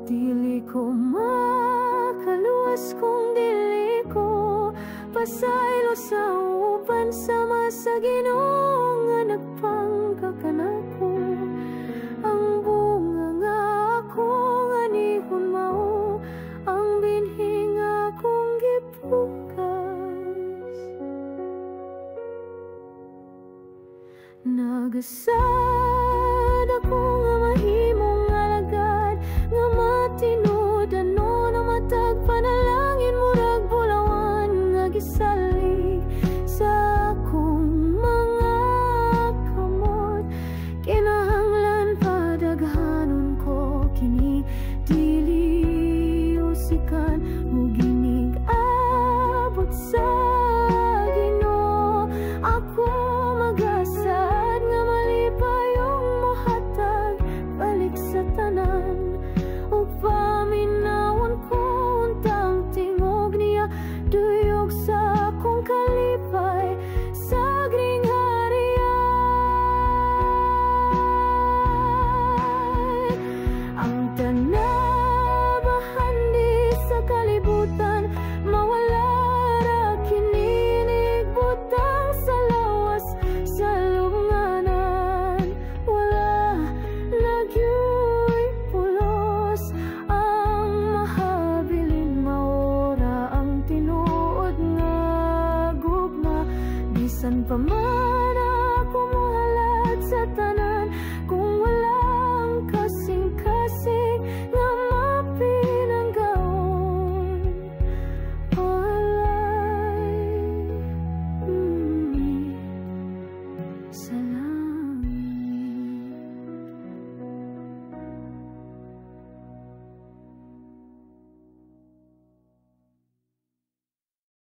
Speaker 1: Dili ko makaluwas kung dili saylo sa upan sama sa Ginoo nga nagpangkakanako. Ang bunga nga ako nga nihon mao, ang binhi nga akong gipukas. Nagasad ako nga mahimong alagad, nga matinud ano na matag panalangin murag bulawan nga gisalig sa akong mga kamot. Kinahanglan padaghanon ko kini dili usikan.